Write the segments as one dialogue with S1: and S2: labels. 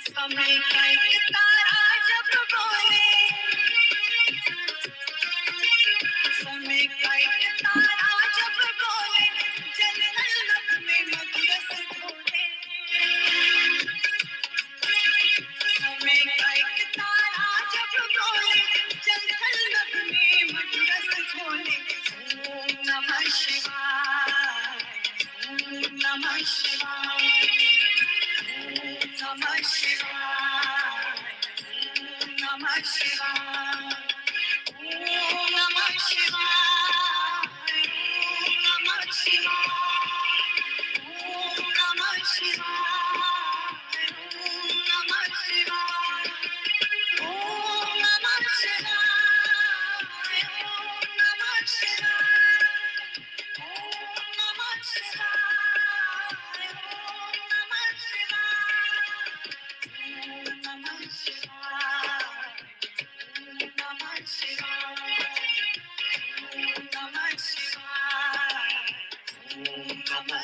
S1: समय का एक तारा जब बोले, समय का एक तारा जब बोले, जल लब में मधुरस घोले। समय का एक तारा जब बोले, जल लब में मधुरस घोले। ओम नमः शिवाय, ओम नमः शिवाय, ओम नमः शिवाय, ओम नमः शिवाय, ओम नमः शिवाय, ओम नमः शिवाय, ओम नमः शिवाय, ओम नमः शिवाय, ओम नमः शिवाय, ओम नमः शिवाय, ओम नमः शिवाय, ओम नमः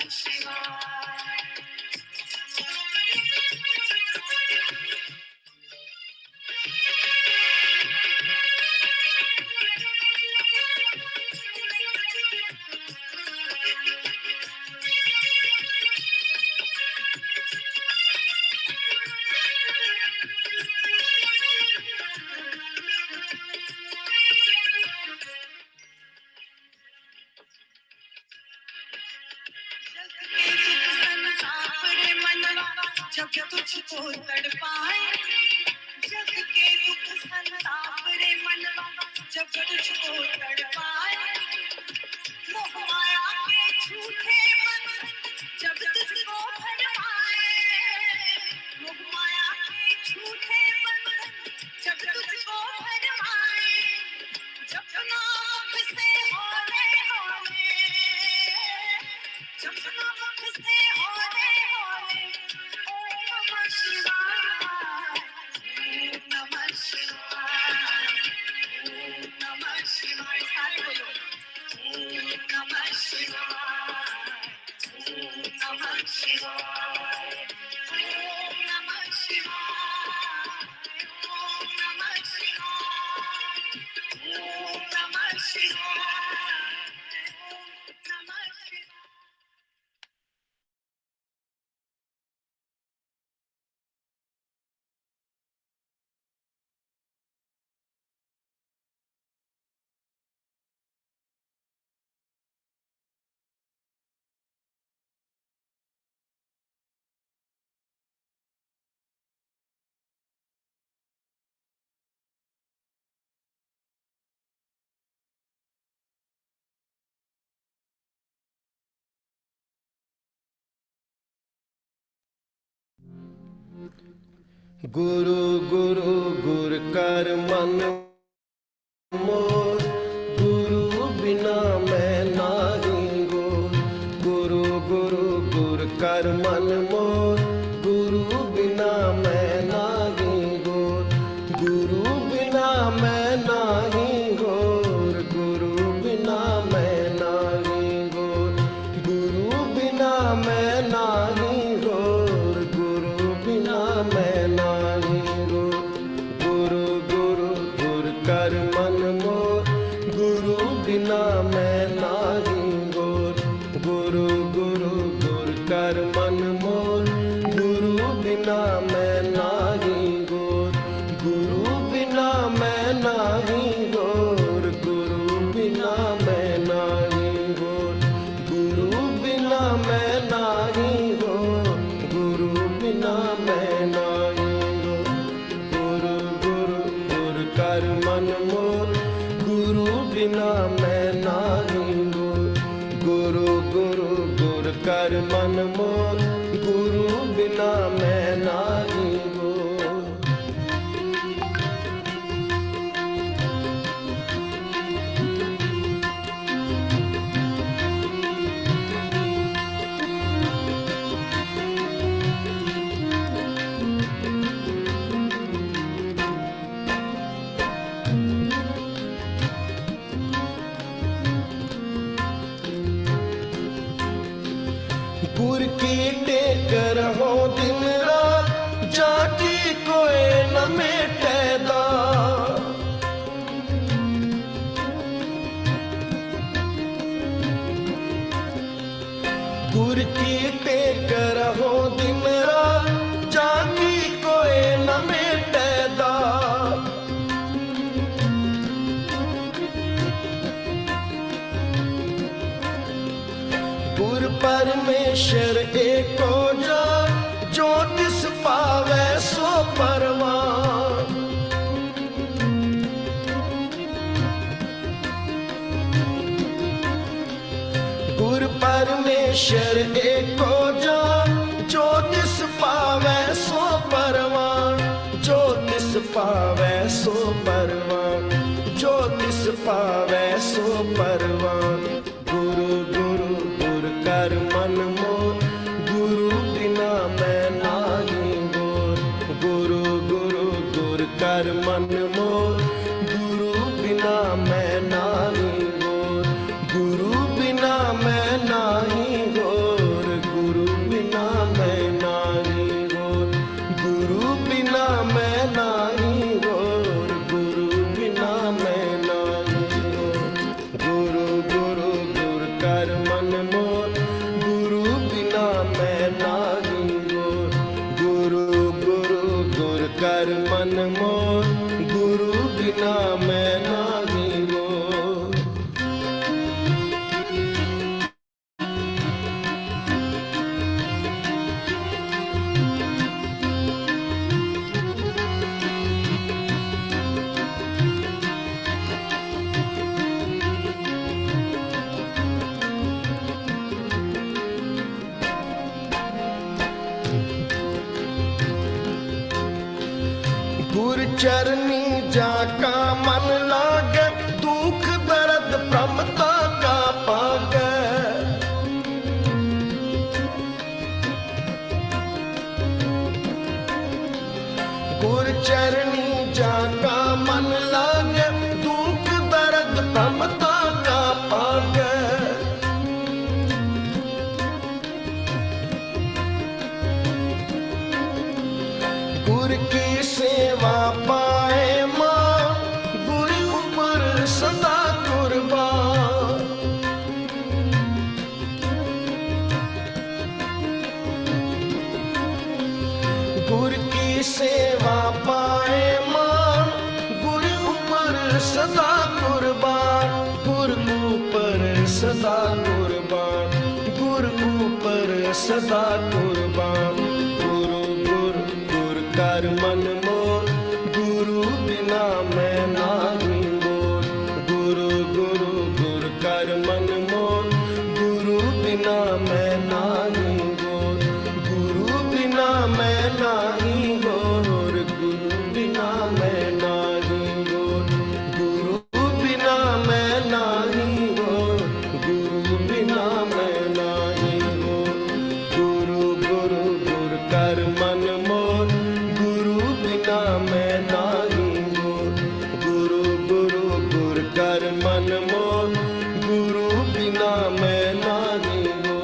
S1: जब तुझको तड़पाए, जग के दुख संताप रे मनवा, जब तुझको तड़पाए। मोह माया के झूठे मन जब तुझको भरमाए, मोह माया के झूठे मन जब तुझको भरमाए। जब नाम से होले होले, जब नाम से होले होले, ओम नमः शिवाय, ओम नमः शिवाय, ओम नमः शिवाय। सारे बोलो, ओम नमः शिवाय, ओम नमः शिवाय, ओम नमः शिवाय, ओम नमः शिवाय, ओम नमः शिवाय, ओम नमः शिवाय।
S2: गुरु गुरु गुर कर मन मोर, गुरु बिना मैं नाही गोर। गुरु गुरु गुर कर मन मोर, गुरु बिना मैं नाही गोर। गुरु बिना मैं नाही गोर, गुरु बिना मैं नाही गोर। गुरु बिना मैं नाही गोर, गुरु बिना मैं नाही गोर। गुरु गुरु गुर कर मन मोर, गुरु बिना मैं नाही गोर। गुरु गुरु गुर कर मन मोर, गुरु बिना मैं नाही गोर। गुरु बिना मैं नाही गोर, गुरु बिना मैं नाही गोर। गुरु बिना मैं नाही गोर, गुरु बिना मैं नाही गोर। गुरु गुरु गुर कर मन मोर, गुरु बिना मैं नाही गोर। गुरु गुरु गुर कर मन मोर, गुरु बिना मैं नाही गोर। एको जान, जो तिस पावे सो परवान। गुर परमेश्वर एको जान, जो तिस पावे सो परवान। जो तिस पावे सो परवान, जो तिस पावे सो परवान। गुरु गुरु गुर कर मन मोर, गुरु बिना मैं नाही होर। गुरु गुरु गुर कर मन मोर, गुरु बिना मैं नाही होर। गुरु बिना मैं नाही होर, गुरु बिना मैं नाही होर। गुरु बिना मैं नाही होर, गुरु बिना मैं नाही होर। गुरु गुरु गुर कर मन मोर, गुरु बिना मैं नाही होर। गुरु गुरु गुर कर मन मोर, गुरु बिना मैं नाही होर। गुर चरनी जाका मन लागे, दुख दर्द प्रमता का पागे। गुर चरनी जाका मन लागे, दुख दर्द प्रमता का पागे। गुर की सेवा पाए मां, गुरु ऊपर सदा कुर्बान। गुर की सेवा पाए मां, गुरु ऊपर सदा कुर्बान। गुरु ऊपर सदा कुर्बान, गुरु ऊपर सदा कुर्बान। गुरु गुरु गुर कर मन मोर, गुरु बिना मैं नाही होर। गुरु गुरु गुर कर मन मोर, गुरु बिना मैं नाही होर। गुरु बिना मैं नाही होर, गुरु बिना मैं नाही होर। गुरु बिना मैं नाही होर, गुरु बिना मैं नाही होर। गुरु गुरु गुर कर मन मोर, गुरु बिना मैं नाही होर। गुरु गुरु गुर कर मन मोर, गुरु बिना मैं नाही होर।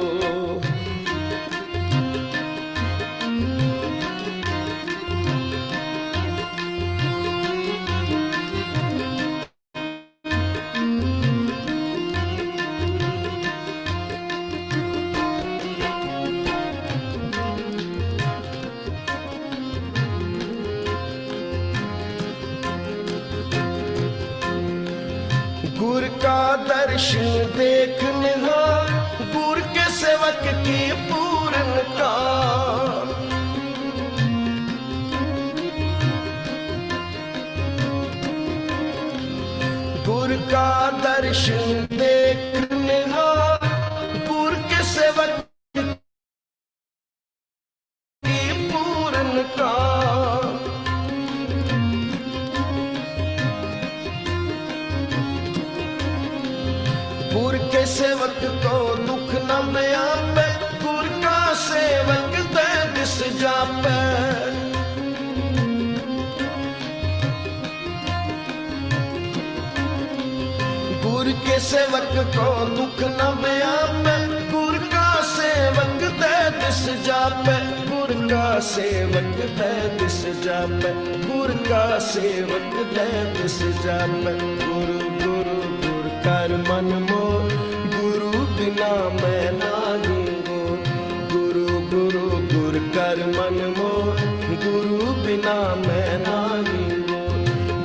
S2: गुर का दर्शन देख निहार, गुर के सेवक की पूर्णता। गुर का दर्शन देख निहार, गुर के सेवक की पूर्णता। गुर के सेवक को दुख न व्यापे, गुर का सेवक दे दिस जापे। गुर के सेवक को दुख न व्यापे, गुर का सेवक दे दिस जापे। गुर का सेवक दे दिस जापे, गुर का सेवक दे दिस जापे। गुरु गुरु गुर कर मन मोर, गुरु बिना मैं नाही होर। गुरु गुरु गुर कर मन मोर, गुरु बिना मैं नाही होर।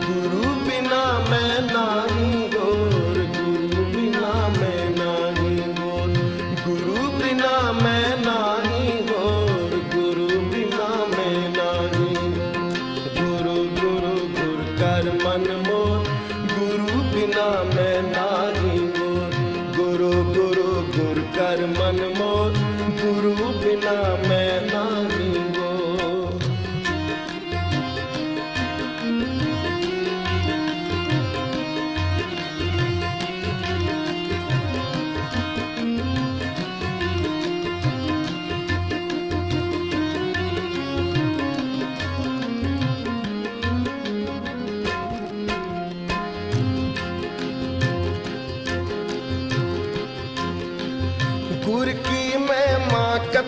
S2: गुरु बिना मैं नाही होर, गुरु बिना मैं नाही होर। गुरु बिना मैं नाही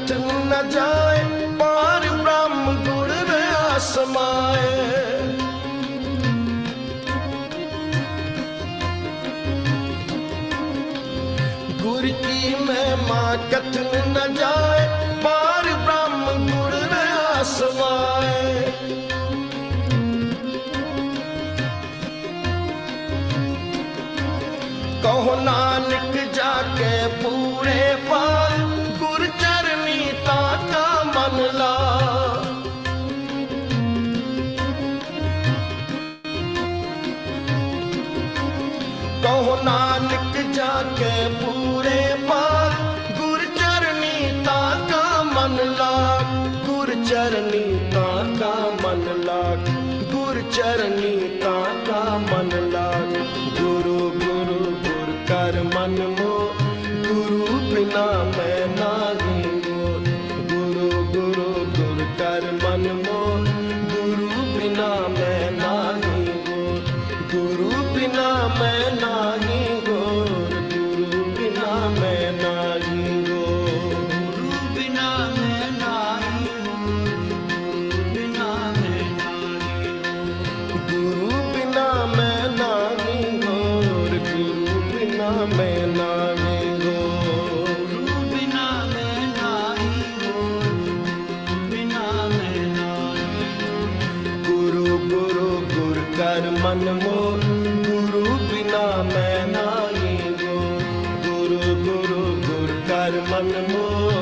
S2: कथन न जाए, पार ब्रह्म गुण रहा समाए। गुर की महिमा कथन न जाए, पार ब्रह्म गुण रहा समाए। कहो नानक जाके पूरे पार, गुर चरनी ताका मन ला। कहो नानक जाके पूरे पार, गुर चरनी ताका मन लाग। गुर चरनी ताका मन लाग, गुर चरनी ताका मन लाग। गुरु गुरु गुर कर मन मो, गुरु बिना मैं नाही हो। गुरु गुरु गुर कर मन मो, गुरु बिना मैं नाही हो। गुरु बिना मैं नाही हो, गुरु बिना मैं नाही हो।
S3: गुरु बिना मैं नाही हूँ, गुरु बिना मैं नाही हूँ।
S2: गुरु बिना मैं नाही हो, गुरु बिना मैं नाही हो।
S3: गुरु बिना मैं नाही हूँ, गुरु बिना मैं नाही हूँ।
S2: गुरु गुरु गुर कर मन मोर, गुरु बिना मैं नाही हो। गुरु गुरु गुर कर मन मोर,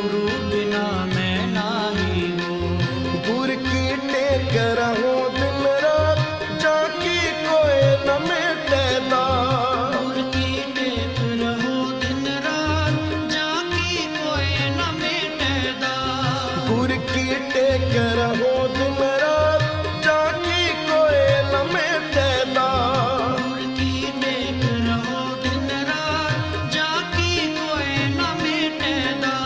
S3: गुरु बिना मैं नाही हूँ।
S2: गुर की टेक रहो दिन रात, जाकी कोई न मिटेदा।
S3: गुर की टेक रहो दिन रात, जाकी कोई न मिटेदा।
S2: गुर की टेक रहो दिन रात, जाकी कोई न मिटेदा।
S3: गुर की टेक रहो दिन रात, जाकी कोई न मिटेदा।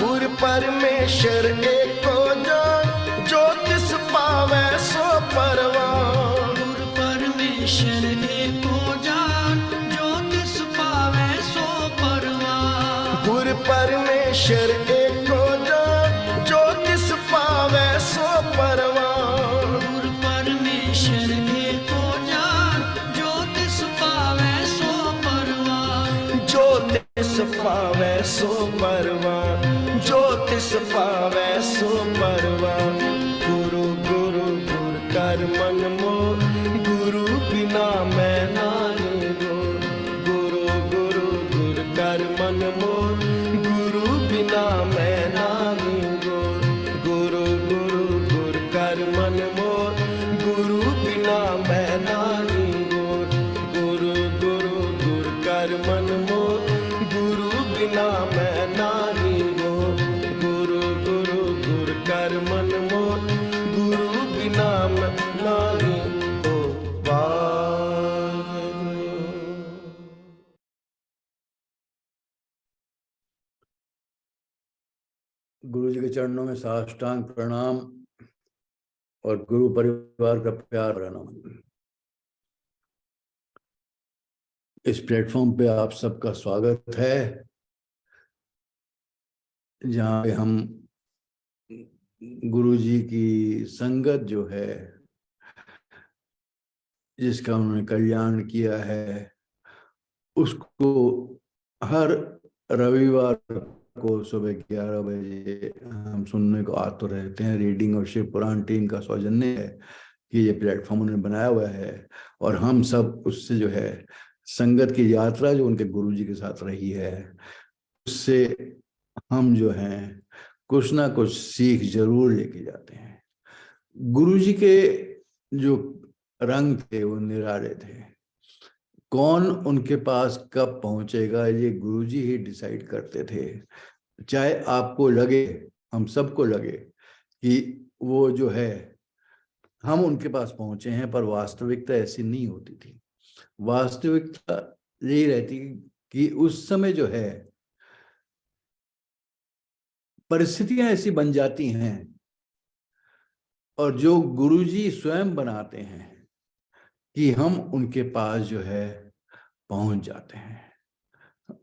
S2: गुर परमेश्वर एको जान, जो तिस पावे सो परवान।
S3: गुर परमेश्वर एको जान, जो तिस पावे सो परवान।
S2: गुर परमेश्वर एको जान, जो तिस पावे सो परवान।
S3: गुर परमेश्वर एको जान, जो तिस पावे सो परवान।
S2: जो तिस पावे सो परवान, जो तिस पावे सो परवान। गुरु गुरु गुर कर मन मोर, गुरु बिना मैं नाही हो। गुरु गुरु गुर कर मन मोर, गुरु बिना मैं नाही हो। गुरु गुरु गुर कर मन मोर, गुरु बिना मैं नाही हो। गुरु गुरु गुर कर मन मोर, गुरु बिना मैं नाही हो। गुरु गुरु गुर कर मन मोर, गुरु बिना मैं नाही हो। वाहेगुरु।
S4: गुरु जी के चरणों में साष्टांग प्रणाम और गुरु परिवार का प्यार प्रणाम। इस प्लेटफॉर्म पे आप सबका स्वागत है, जहाँ पे हम गुरु जी की संगत जो है, जिसका उन्होंने कल्याण किया है, उसको हर रविवार को सुबह 11 बजे हम सुनने को आतुर रहते हैं। रीडिंग और शिव पुराण टीम का सौजन्य है कि ये प्लेटफॉर्म उन्होंने बनाया हुआ है, और हम सब उससे जो है संगत की यात्रा जो उनके गुरु जी के साथ रही है, उससे हम जो हैं कुछ ना कुछ सीख जरूर लेके जाते हैं। गुरु जी के जो रंग थे वो निराले थे। कौन उनके पास कब पहुंचेगा ये गुरुजी ही डिसाइड करते थे। चाहे आपको लगे, हम सबको लगे कि वो जो है हम उनके पास पहुंचे हैं, पर वास्तविकता ऐसी नहीं होती थी। वास्तविकता यही रहती कि उस समय जो है परिस्थितियां ऐसी बन जाती हैं, और जो गुरुजी स्वयं बनाते हैं कि हम उनके पास जो है पहुंच जाते हैं।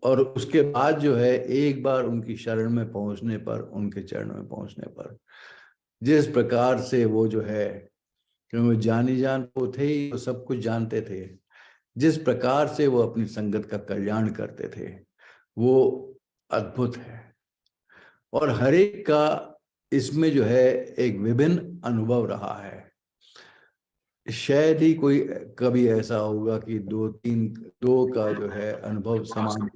S4: और उसके बाद जो है एक बार उनकी शरण में पहुंचने पर, उनके चरणों में पहुंचने पर जिस प्रकार से वो जो है, क्योंकि वो जानी जान वो थे ही, वो सब कुछ जानते थे, जिस प्रकार से वो अपनी संगत का कल्याण करते थे वो अद्भुत है। और हर एक का इसमें जो है एक विभिन्न अनुभव रहा है। शायद ही कोई कभी ऐसा होगा कि दो का जो है अनुभव समान,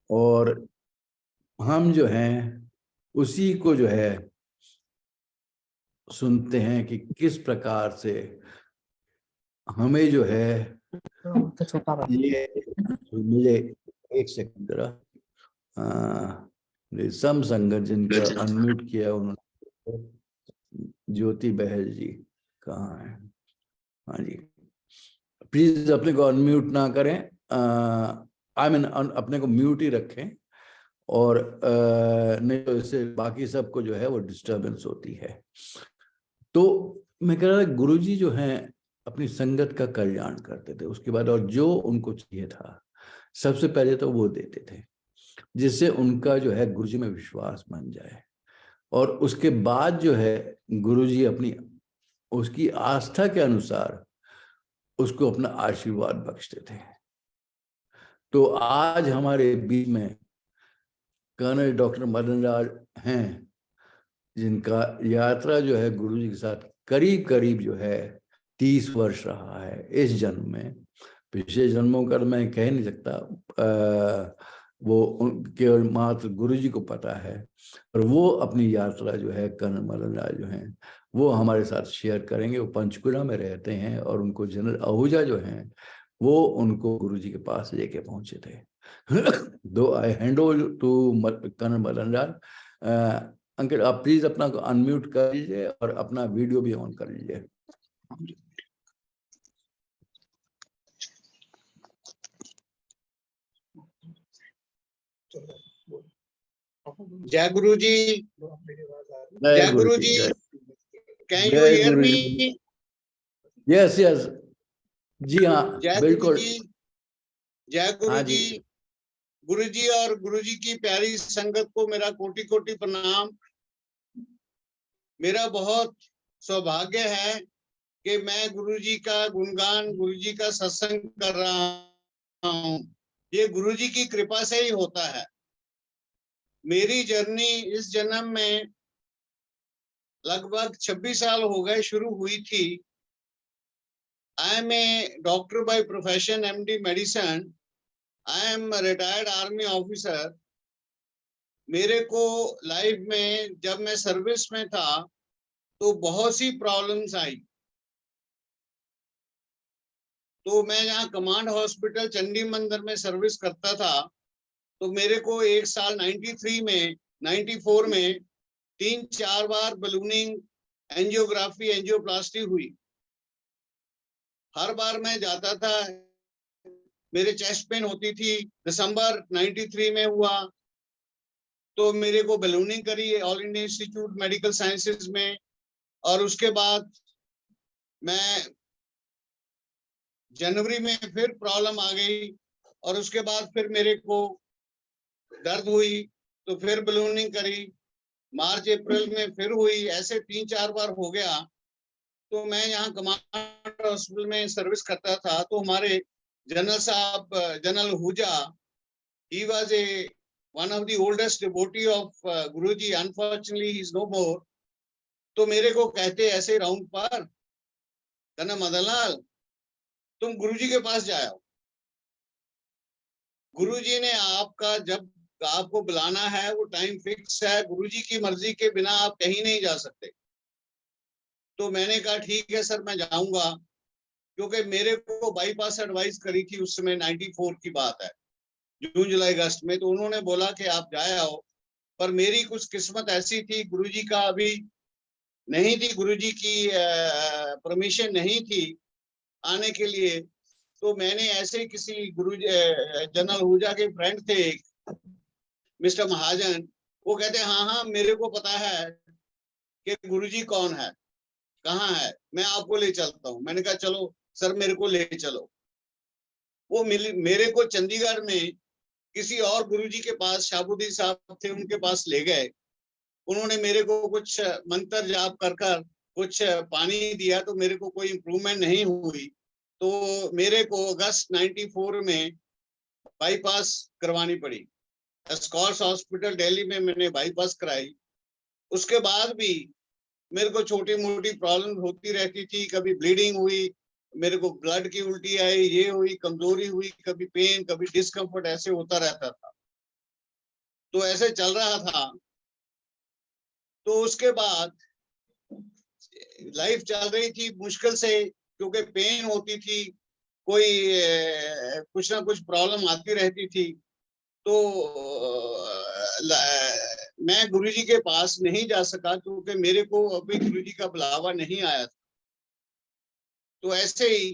S4: और हम जो हैं उसी को जो है सुनते हैं कि किस प्रकार से हमें जो है ये मिले। एक सेकंड जरा, सम संगत जिनका अनम्यूट किया उन्होंने, ज्योति बहल जी कहाँ है? हाँ जी, प्लीज अपने को अनम्यूट ना करें, आई मीन अपने को म्यूट ही रखें, और नहीं तो इससे बाकी सबको जो है वो डिस्टरबेंस होती है। तो मैं कह रहा था गुरुजी जो हैं अपनी संगत का कल्याण करते थे, उसके बाद और जो उनको चाहिए था सबसे पहले तो वो देते थे, जिससे उनका जो है गुरुजी में विश्वास बन जाए, और उसके बाद जो है गुरुजी अपनी उसकी आस्था के अनुसार उसको अपना आशीर्वाद बख्शते थे। तो आज हमारे बीच में कर्नल डॉक्टर मदन लाल हैं, जिनका यात्रा जो है गुरुजी के साथ करीब करीब जो है 30 वर्ष रहा है इस जन्म में। पिछले जन्मों का मैं कह नहीं सकता, वो केवल मात्र गुरुजी को पता है। और वो अपनी यात्रा जो है कर्नल मदन लाल जो हैं वो हमारे साथ शेयर करेंगे। वो पंचकुला में रहते हैं और उनको जनरल आहूजा जो हैं वो उनको गुरुजी के पास लेके पहुंचे थे। दो I hand over to colonel Madan Lal. Ankit आप प्लीज अपना को अनम्यूट कर लीजिए और अपना वीडियो भी ऑन कर लीजिए।
S5: जय गुरु जी, जय Guru ji, can you hear me?
S4: Yes yes जी हाँ
S5: जय
S4: बिल्कुल।
S5: गुरु जी, जय गुरु
S4: हाँ
S5: जी। गुरु जी और गुरु जी की प्यारी संगत को मेरा कोटि कोटि प्रणाम। मेरा बहुत सौभाग्य है कि मैं गुरु जी का गुणगान, गुरु जी का सत्संग कर रहा हूँ। ये गुरु जी की कृपा से ही होता है। मेरी जर्नी इस जन्म में लगभग 26 साल हो गए शुरू हुई थी। I am a doctor by profession, MD medicine. I am retired army officer. मेरे को लाइफ में जब मैं सर्विस में था तो बहुत सी प्रॉब्लम्स आई। तो मैं यहाँ कमांड हॉस्पिटल चंडी मंदिर में सर्विस करता था। तो मेरे को एक साल 93 में 94 में 3-4 बार बलूनिंग, एंजियोग्राफी, एंजियोप्लास्टी हुई। हर बार मैं जाता था, मेरे चेस्ट पेन होती थी। दिसंबर 93 में हुआ तो मेरे को बलूनिंग करी all India institute medical sciences में। और उसके बाद मैं जनवरी में फिर प्रॉब्लम आ गई और उसके बाद फिर मेरे को दर्द हुई तो फिर बलूनिंग करी। मार्च अप्रैल में फिर हुई। ऐसे 3-4 बार हो गया। तो मैं यहाँ कमांड हॉस्पिटल में सर्विस करता था। तो हमारे जनरल साहब, general Ahuja, he was one of the oldest devotee of Guruji. Unfortunately he is no more. तो मेरे को कहते ऐसे राउंड पर, कर्नल मदन लाल तुम गुरुजी के पास जाओ। गुरुजी ने आपका जब आपको बुलाना है वो टाइम फिक्स है। गुरुजी की मर्जी के बिना आप कहीं नहीं जा सकते। तो मैंने कहा ठीक है सर मैं जाऊंगा, क्योंकि मेरे को बाईपास एडवाइस करी थी उस समय, 94 की बात है, जून जुलाई अगस्त में। तो उन्होंने बोला कि आप जाए आओ। पर मेरी कुछ किस्मत ऐसी थी, गुरुजी का अभी नहीं थी, गुरुजी की परमिशन नहीं थी आने के लिए। तो मैंने ऐसे किसी गुरु जनरल आहूजा के फ्रेंड थे मिस्टर महाजन, वो कहते हाँ हाँ मेरे को पता है कि गुरुजी कौन है, कहाँ है, मैं आपको ले चलता हूँ। मैंने कहा चलो सर मेरे को ले चलो। वो मेरे को चंडीगढ़ में किसी और गुरुजी के पास, शाबुद्दीन साहब थे, उनके पास ले गए। उन्होंने मेरे को कुछ मंत्र जाप कर कर कुछ पानी दिया, तो मेरे को कोई इम्प्रूवमेंट नहीं हुई। तो मेरे को अगस्त 94 में बाईपास करवानी पड़ी। एस्कॉर्ट्स हॉस्पिटल दिल्ली में मैंने बाईपास कराई। उसके बाद भी मेरे को छोटी मोटी प्रॉब्लम होती रहती थी। कभी ब्लीडिंग हुई, मेरे को ब्लड की उल्टी आई, ये हुई, कमजोरी हुई, कभी पेन, कभी डिस्कम्फर्ट, ऐसे होता रहता था। तो ऐसे चल रहा था। तो उसके बाद लाइफ चल रही थी मुश्किल से, क्योंकि पेन होती थी, कोई कुछ ना कुछ प्रॉब्लम आती रहती थी। तो मैं गुरुजी के पास नहीं जा सका, क्योंकि मेरे को अभी गुरुजी का बुलावा नहीं आया था। तो ऐसे ही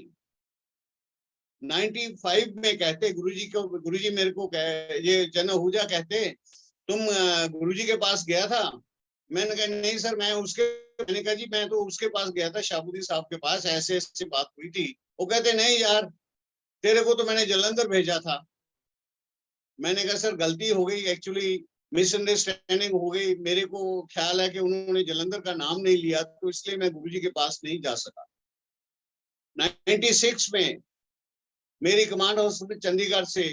S5: 95 में कहते गुरुजी मेरे को ये जन आहूजा कहते, तुम गुरुजी के पास गया था? मैंने कहा नहीं सर, मैंने कहा जी मैं तो उसके पास गया था, शाबुद्दीन साहब के पास, ऐसे ऐसे बात हुई थी। वो कहते नहीं यार, तेरे को तो मैंने जालंधर भेजा था। मैंने कहा सर गलती हो गई, एक्चुअली मिसअंडरस्टैंडिंग हो गई। मेरे को ख्याल है कि उन्होंने जालंधर का नाम नहीं लिया, तो इसलिए मैं गुरुजी के पास नहीं जा सका। 96 में मेरी कमांड हॉस्पिटल चंडीगढ़ से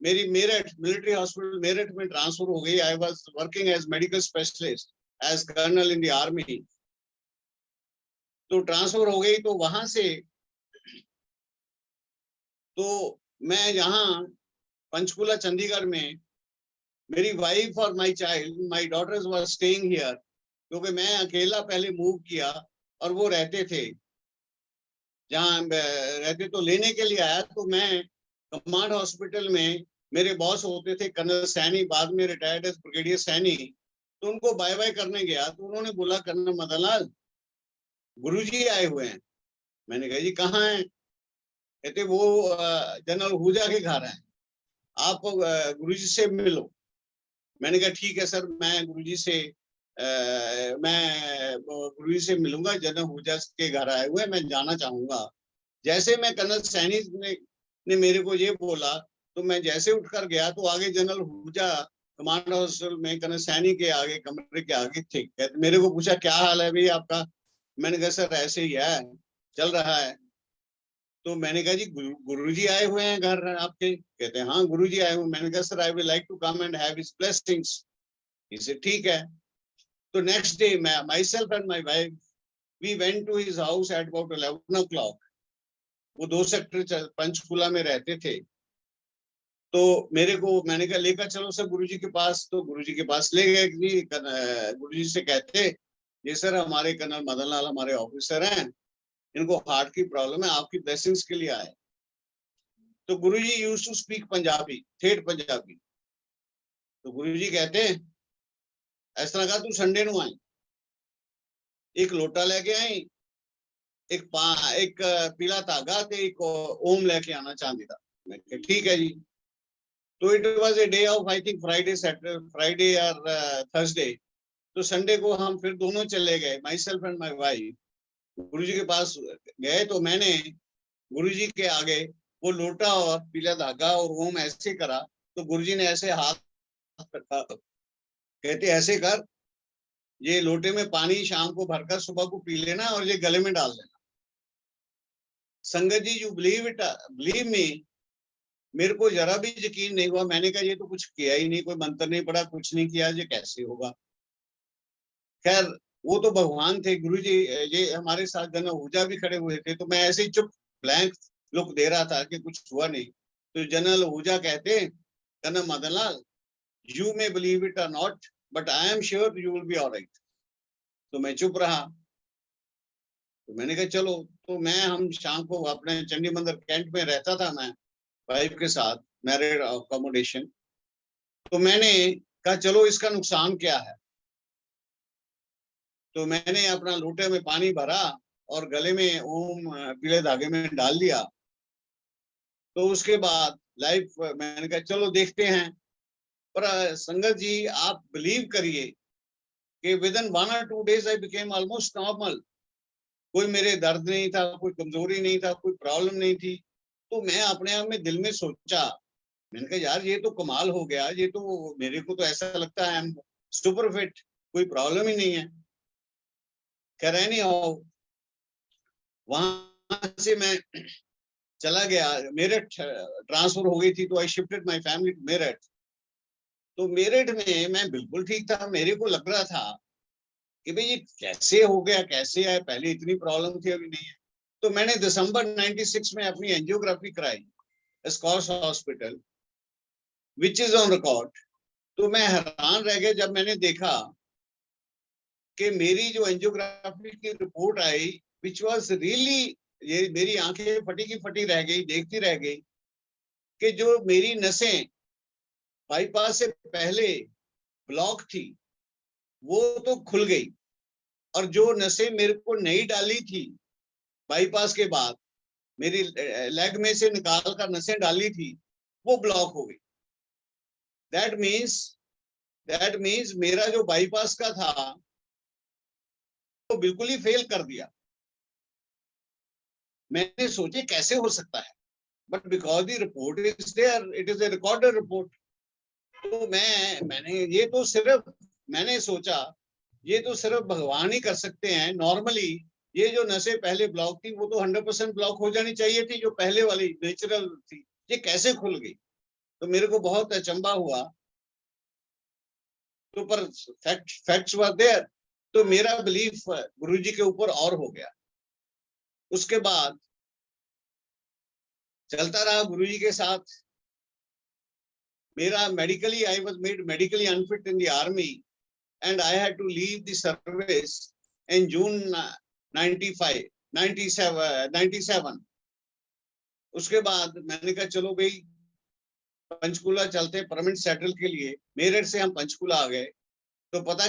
S5: मेरी मेरठ मिलिट्री हॉस्पिटल मेरठ में ट्रांसफर हो गई। I was working as medical specialist as colonel in the army. तो ट्रांसफर हो गई, तो वहां से तो मैं यहाँ पंचकुला चंडीगढ़ में, मेरी वाइफ और my child, my daughters were staying here, क्योंकि मैं अकेला पहले मूव किया और वो रहते थे जहाँ रहते। तो लेने के लिए आया, तो मैं कमांड हॉस्पिटल में, मेरे बॉस होते थे कर्नल सैनी, बाद में रिटायर्ड एज ब्रिगेडियर सैनी। तो उनको बाय बाय करने गया, तो उन्होंने बोला कर्नल मदनलाल गुरुजी आए हुए हैं। मैंने कहा जी कहाँ हैं? कहते वो जनरल आहूजा के घर हैं, आप गुरुजी से मिलो। मैंने कहा ठीक है सर, मैं गुरुजी से मिलूंगा, जनरल आहूजा के घर आए हुए, मैं जाना चाहूंगा। जैसे मैं कर्नल सैनी ने मेरे को ये बोला, तो मैं जैसे उठकर गया, तो आगे जनरल आहूजा कमांड हॉस्पिटल में कर्नल सैनी के आगे, कमरे के आगे थे। मेरे को पूछा क्या हाल है भाई आपका? मैंने कहा सर ऐसे ही है, चल रहा है। तो मैंने कहा जी गुरुजी आए हुए हैं घर आपके? कहते हैं हाँ गुरुजी आए हुए। मैंने कहा sir I will like to come and have his blessings. इसे ठीक है। तो next day myself and my wife we went to his house at about 11 o'clock। वो 2 सेक्टर पंचकुला में रहते थे। तो मैंने कहा लेकर चलो सर गुरुजी के पास। तो गुरुजी के पास ले गए जी। गुरुजी से कहते ये सर हमारे कर्नल मदनलाल हमारे ऑफिसर हैं, इनको हार्ट की प्रॉब्लम है, आपकी ब्लेसिंग्स के लिए आए। तो गुरुजी यूज्ड टू स्पीक पंजाबी, ठेठ पंजाबी। तो गुरुजी कहते इस तरह का तू संडे नु आई, एक लोटा लेके आई, एक पीला धागा ते एक ओम लेके आना चांदी दा। मैं कहा ठीक है जी। तो it was a day off I think Friday और थर्सडे। तो संडे को हम फिर दोनों चले गए, myself and my wife, Guruji के पास गए। तो मैंने गुरुजी के आगे वो लोटा और पीला धागा और ओम ऐसे करा। तो गुरुजी ने ऐसे हाथ रखा, कहते ऐसे कर, ये लोटे में पानी शाम को भरकर सुबह को पी लेना और ये गले में डाल लेना। संगत जी यू बिलीव मी, मेरे को जरा भी यकीन नहीं हुआ। मैंने कहा ये तो कुछ किया ही नहीं, कोई मंत्र नहीं पड़ा, कुछ नहीं किया, ये कैसे होगा। खैर वो तो भगवान थे। गुरुजी ये हमारे साथ जनरल आहूजा भी खड़े हुए थे। तो मैं ऐसे ही चुप ब्लैंक लुक दे रहा था कि कुछ हुआ नहीं। तो जनरल आहूजा कहते colonel Madanlal you may believe it और not but I am sure you will be alright. तो मैं चुप रहा। तो मैंने कहा चलो। तो हम शाम को अपने चंडी मंदिर कैंट में रहता था, मैं वाइफ के साथ, मैरिड अकोमोडेशन। तो मैंने कहा चलो इसका नुकसान क्या है। तो मैंने अपना लोटे में पानी भरा और गले में ओम पीले धागे में डाल दिया। तो उसके बाद लाइफ मैंने कहा चलो देखते हैं। पर संगत जी आप बिलीव करिए कि within 1 or 2 days I became almost normal. कोई मेरे दर्द नहीं था, कोई कमजोरी नहीं था, कोई प्रॉब्लम नहीं थी। तो मैं अपने आप में दिल में सोचा मैंने कहा यार ये तो कमाल हो गया, ये तो मेरे को तो ऐसा लगता है आई एम सुपर फिट, कोई प्रॉब्लम ही नहीं है। कह रहे नहीं हो। वहां से मैं चला गया, मेरठ ट्रांसफर हो गई थी, तो I shifted my family to Meerut. तो मेरठ में मैं बिल्कुल ठीक था, मेरे को लग रहा था कि भाई ये कैसे हो गया, कैसे है, पहले इतनी प्रॉब्लम थी अभी नहीं है। तो मैंने दिसंबर 96 में अपनी एंजियोग्राफी कराई Scotts hospital, which is on record. तो मैं हैरान रह गया जब मैंने देखा कि मेरी जो एंजियोग्राफी की report I, which was really, ये मेरी आंखें फटी की फटी रह गई, देखती रह गई कि जो मेरी नसें बाईपास से पहले ब्लॉक थी वो तो खुल गई, और जो नसें मेरे को नहीं डाली थी बाईपास के बाद, मेरी लेग में से निकाल कर नसें डाली थी, वो ब्लॉक हो गई। दैट मीन्स मेरा जो बाईपास का था वो बिल्कुल ही फेल कर दिया। मैंने सोचे कैसे हो सकता है, but because the report is there, it is a recorded report. तो मैंने ये तो सिर्फ मैंने सोचा ये तो सिर्फ भगवान ही कर सकते हैं। नॉर्मली ये जो नसें पहले ब्लॉक थी वो तो 100% ब्लॉक हो जानी चाहिए थी, जो पहले वाली नेचुरल थी, ये कैसे खुल गई। तो मेरे को बहुत अचंभा हुआ, तो पर फैक्ट्स वर देयर। तो मेरा बिलीफ गुरुजी के ऊपर और हो गया। उसके बाद चलता रहा गुरुजी के साथ। मेरा medically, I was made medically unfit in the army and I had to leave the service in June 97। उसके बाद मैंने कहा चलो भाई पंचकुला चलते परमानेंट सेटल के लिए। मेरठ से हम पंचकुला आ गए। तो पता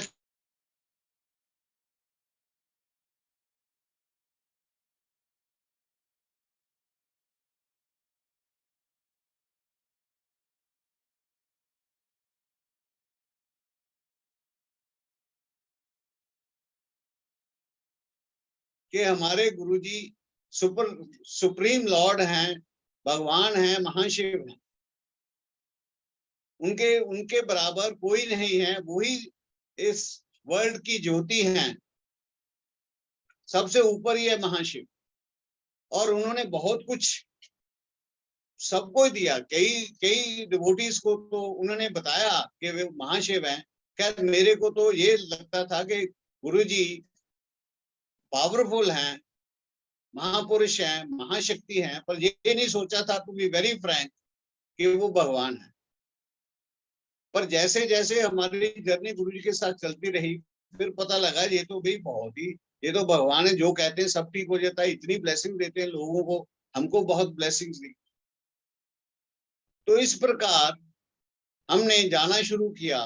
S5: कि हमारे गुरुजी सुप्रीम लॉर्ड हैं, भगवान हैं, महाशिव हैं। उनके बराबर कोई नहीं है, वही इस वर्ल्ड की ज्योति हैं, सबसे ऊपर ही है महाशिव। और उन्होंने बहुत कुछ सबको दिया। कई डिवोटीज को तो उन्होंने बताया कि वे महाशिव हैं। खैर मेरे को तो ये लगता था कि गुरुजी पावरफुल हैं, महापुरुष हैं, महाशक्ति हैं, पर ये नहीं सोचा था, टू बी वेरी फ्रैंक, कि वो भगवान है। पर जैसे जैसे हमारी जर्नी गुरुजी के साथ चलती रही, फिर पता लगा ये तो भाई बहुत ही, ये तो भगवान है, जो कहते हैं सब ठीक हो जाता है। इतनी ब्लेसिंग देते हैं लोगों को, हमको बहुत ब्लेसिंग्स दी। तो इस प्रकार हमने जाना शुरू किया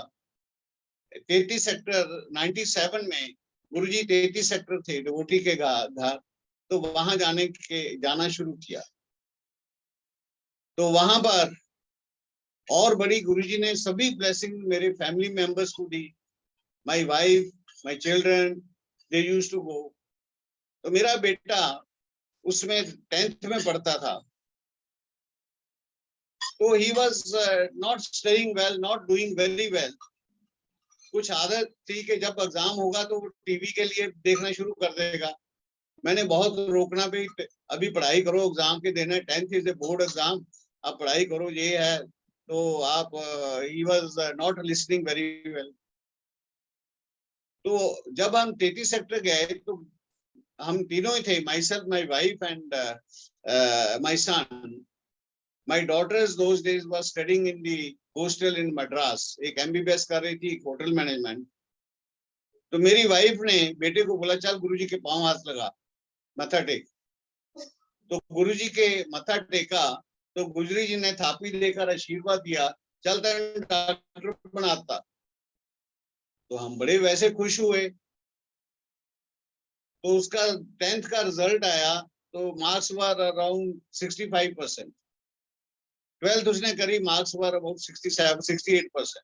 S5: 33 सेक्टर 97 में। गुरुजी 33 सेक्टर थे डिवोटी के घर, तो वहां जाना शुरू किया। तो वहां पर और बड़ी गुरुजी ने सभी ब्लेसिंग मेरे फैमिली मेंबर्स को दी। My wife, my children, they used to go. तो मेरा बेटा उसमें 10th में पढ़ता था, तो he was not studying well, not doing very well. कुछ आदत थी कि जब एग्जाम होगा तो वो टीवी के लिए देखना शुरू कर देगा। मैंने बहुत रोकना भी, अभी पढ़ाई करो, एग्जाम के देना, 10th is a board exam, आप पढ़ाई करो, ये है। तो आप ही was not listening very well. तो जब हम 33 सेक्टर गए तो हम तीनों ही थे, myself, my wife and my son. My daughters those days was studying in the hostel in Madras, एक MBBS कर रही थी, होटल मैनेजमेंट। तो मेरी वाइफ ने बेटे को बोला चल गुरुजी के पांव हाथ लगा, मत्था टेक। तो गुरुजी के मत्था टेका, तो गुरुजी जी ने थापी देकर आशीर्वाद दिया, चलता डॉक्टर बनाता। तो हम बड़े वैसे खुश हुए। तो उसका 10th का रिजल्ट आया, तो मार्क्स वर अराउंड 65%। 12th उसने करी, मार्क्स वर अबाउट 68%।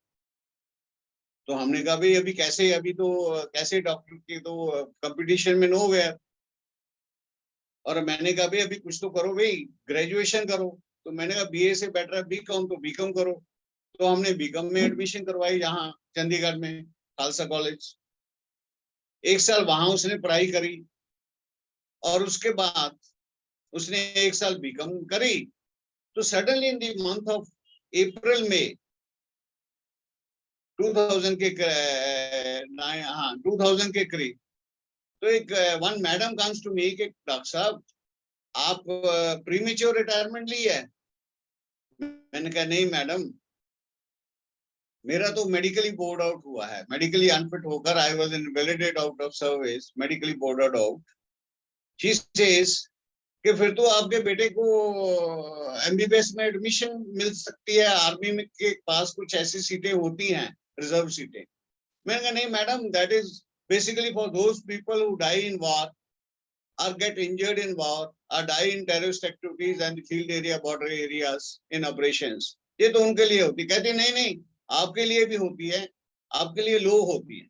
S5: तो हमने कहा भाई अभी कैसे, अभी तो कैसे डॉक्टर की तो कंपटीशन में नो वेयर। और मैंने कहा भाई अभी कुछ तो करो भाई, ग्रेजुएशन करो। तो मैंने कहा बीए से बेटर है बीकॉम, तो बीकॉम करो। तो हमने बीकॉम में एडमिशन करवाई यहाँ चंडीगढ़ में खालसा कॉलेज। 1 साल वहां उसने पढ़ाई करी और उसके बाद उसने 1 साल बीकॉम करी। तो suddenly in the month of April में 2000 के 2000 के करीब, तो एक one madam comes to me कि डॉक्टर साहब आप प्रीमेच्योर रिटायरमेंट ली है। मैंने कहा नहीं मैडम, मेरा तो मेडिकली बोर्ड आउट हुआ है, मेडिकली अनफिट होकर I was invalidated out of service, medically boarded out. She says कि फिर तो आपके बेटे को एमबीबीएस में एडमिशन मिल सकती है, आर्मी में के पास कुछ ऐसी सीटें होती हैं, रिजर्व सीटें। मैंने कहा नहीं madam, that is basically for those people who die in war or get injured in war or die in terrorist activities and field area border areas in operations, ये तो उनके लिए होती। कहती नहीं नहीं आपके लिए भी होती है, आपके लिए लो होती है।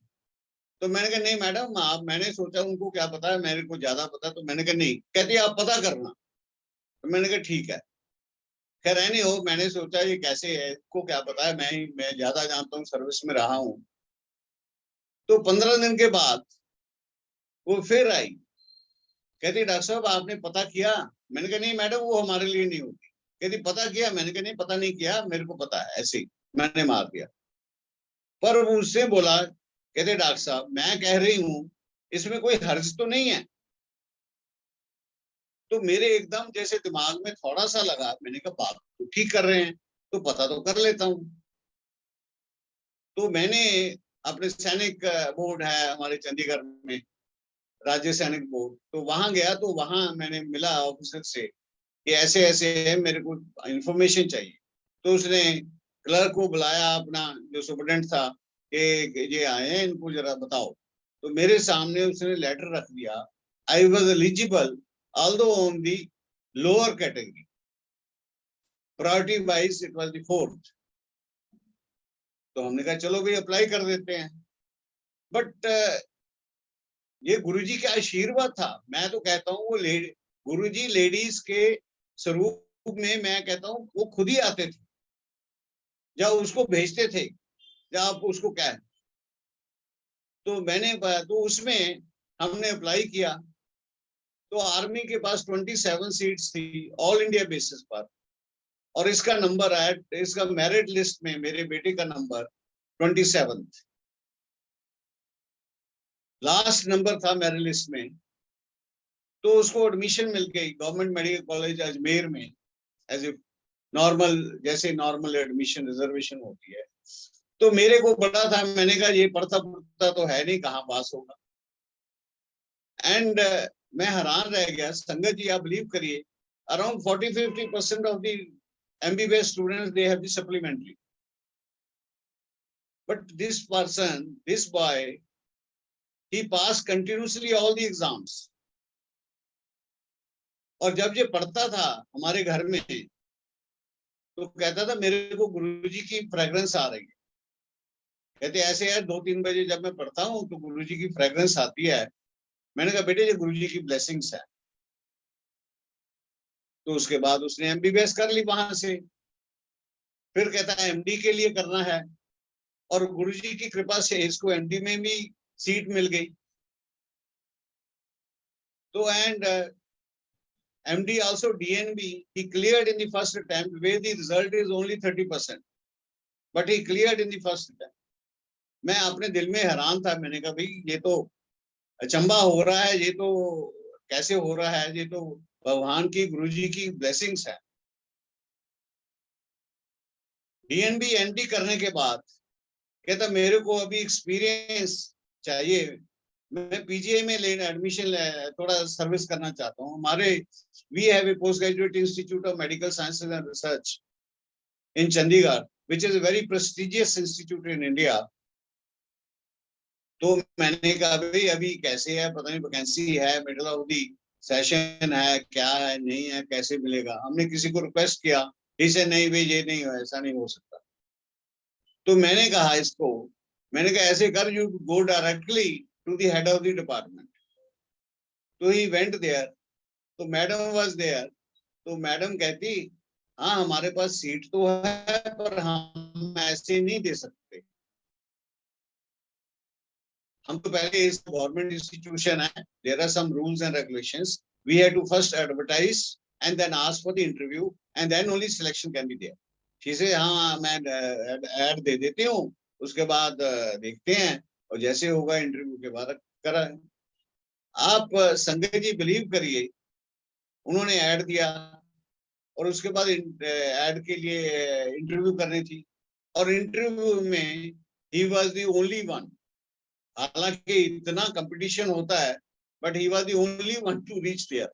S5: तो मैंने कहा नहीं मैडम, आप, मैंने सोचा उनको क्या पता है, मेरे को ज्यादा पता। तो मैंने कहा नहीं। कहती आप पता करना। तो मैंने कहा ठीक है। खैर नहीं हो, मैंने सोचा ये कैसे है, इसको क्या पता है, मैं ज्यादा जानता हूँ, सर्विस में रहा हूँ। तो 15 दिन के बाद वो फिर आई, कहती डॉक्टर साहब आपने पता किया। मैंने कहा नहीं मैडम, वो हमारे लिए नहीं होती। कहती पता किया। मैंने कहा नहीं पता नहीं किया, मेरे को पता है, ऐसे ही मैंने मार दिया। पर वो उससे बोला, कहते डॉक्टर साहब मैं कह रही हूं इसमें कोई हर्ज तो नहीं है। तो मेरे एकदम जैसे दिमाग में थोड़ा सा लगा, मैंने कहा बात तो ठीक कर रहे हैं, तो पता तो कर लेता हूं। तो मैंने अपने सैनिक बोर्ड है हमारे चंडीगढ़ में, राज्य सैनिक बोर्ड, तो वहां गया। तो वहां मैंने मिला ऑफिसर से कि ऐसे ऐसे है, मेरे को इंफॉर्मेशन चाहिए। तो उसने क्लर्क को बुलाया, अपना जो सुपरडेंट था, कि ये आए हैं, इनको जरा बताओ। तो मेरे सामने उसने लेटर रख दिया। I was eligible although on the lower category, priority wise it was the 4th। तो हमने कहा चलो भाई अप्लाई कर देते हैं। बट ये गुरुजी का आशीर्वाद था। मैं तो कहता हूँ वो गुरुजी लेडीज के स्वरूप में, मैं कहता हूँ वो खुद ही आते थे, जब उसको भेजते थे, जब आप उसको कह। तो उसमें हमने अप्लाई किया। तो आर्मी के पास 27 सीट्स थी ऑल इंडिया बेसिस पर, और इसका नंबर है, इसका मेरिट लिस्ट में मेरे बेटे का नंबर 27th लास्ट नंबर था मेरे लिस्ट में। तो उसको एडमिशन मिल गई गवर्नमेंट मेडिकल कॉलेज अजमेर में, एज ए नॉर्मल, जैसे नॉर्मल एडमिशन रिजर्वेशन होती है। तो मेरे को बड़ा था, मैंने कहा ये पढ़ता पढ़ता तो है नहीं, कहाँ पास होगा। एंड मैं हैरान रह गया। संगत जी आप बिलीव करिए, around 40-50% of the MBBS students they have the supplementary, but this person, this boy, he passed continuously all the exams। और जब ये पढ़ता था हमारे घर में, तो कहता था मेरे को गुरुजी की फ्रेग्रेंस आ रही है। कहते ऐसे है 2-3 बजे जब मैं पढ़ता हूँ तो गुरुजी की फ्रेग्रेंस आती है। मैंने कहा बेटे ये गुरुजी की ब्लेसिंग्स है। तो उसके बाद उसने MBBS कर ली वहां से। फिर कहता है MD के लिए करना है, और गुरुजी की कृपा से इसको MD में भी सीट मिल गई। तो and MD also DNB he cleared in the first attempt, where the result is only 30%, but he cleared in the first attempt। मैं अपने दिल में हैरान था। मैंने कहा भाई ये तो अचंबा हो रहा है, ये तो कैसे हो रहा है, ये तो भगवान की, गुरुजी की ब्लेसिंग्स है। DNB ND करने के बाद कहता मेरे को अभी एक्सपीरियंस चाहिए, मैं PGI में लेना एडमिशन थोड़ा सर्विस करना चाहता हूँ। हमारे we have a post graduate institute of medical sciences and research in Chandigarh, which is a very prestigious institute in India. तो मैंने कहा भाई अभी कैसे है, पता नहीं वैकेंसी है, मिडिल ऑफ दी सेशन है, क्या है, नहीं है, कैसे मिलेगा। हमने किसी को रिक्वेस्ट किया, इसे नहीं भाई ये नहीं हो, ऐसा नहीं हो सकता। तो मैंने कहा इसको, मैंने कहा ऐसे कर, you go directly to the head of the department. तो ही वेंट देयर। तो मैडम वाज देयर। तो मैडम कहती हाँ हमारे पास सीट तो है पर हम ऐसे नहीं दे सकते। हम तो पहले इस गवर्नमेंट इंस्टीट्यूशन है, there are some rules and regulations, we have to first advertise and then ask for the interview and then only selection can be there. चीजें हाँ मैं ऐड दे देती हूँ, उसके बाद देखते हैं और जैसे होगा इंटरव्यू के बाद करा। आप संजय जी बिलीव करिए, उन्होंने ऐड दिया और उसके बाद ऐड के लिए इंटरव्यू करनी थी और इंटरव्यू में he was the only one. हालांकि इतना कंपटीशन होता है but he was the only one to reach there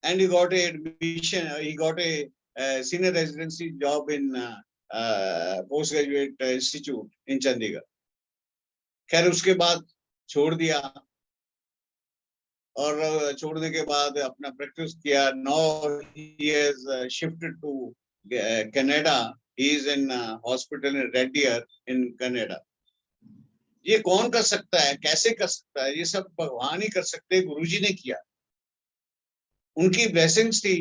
S5: and he got a admission, he got a senior residency job in post graduate institute in Chandigarh. खैर उसके बाद छोड़ दिया और छोड़ने के बाद अपना प्रैक्टिस किया। Now he has shifted to Canada, he is in hospital in Red Deer in Canada. ये कौन कर सकता है, कैसे कर सकता है? ये सब भगवान ही कर सकते हैं, गुरुजी ने किया, उनकी ब्लेसिंग्स थी।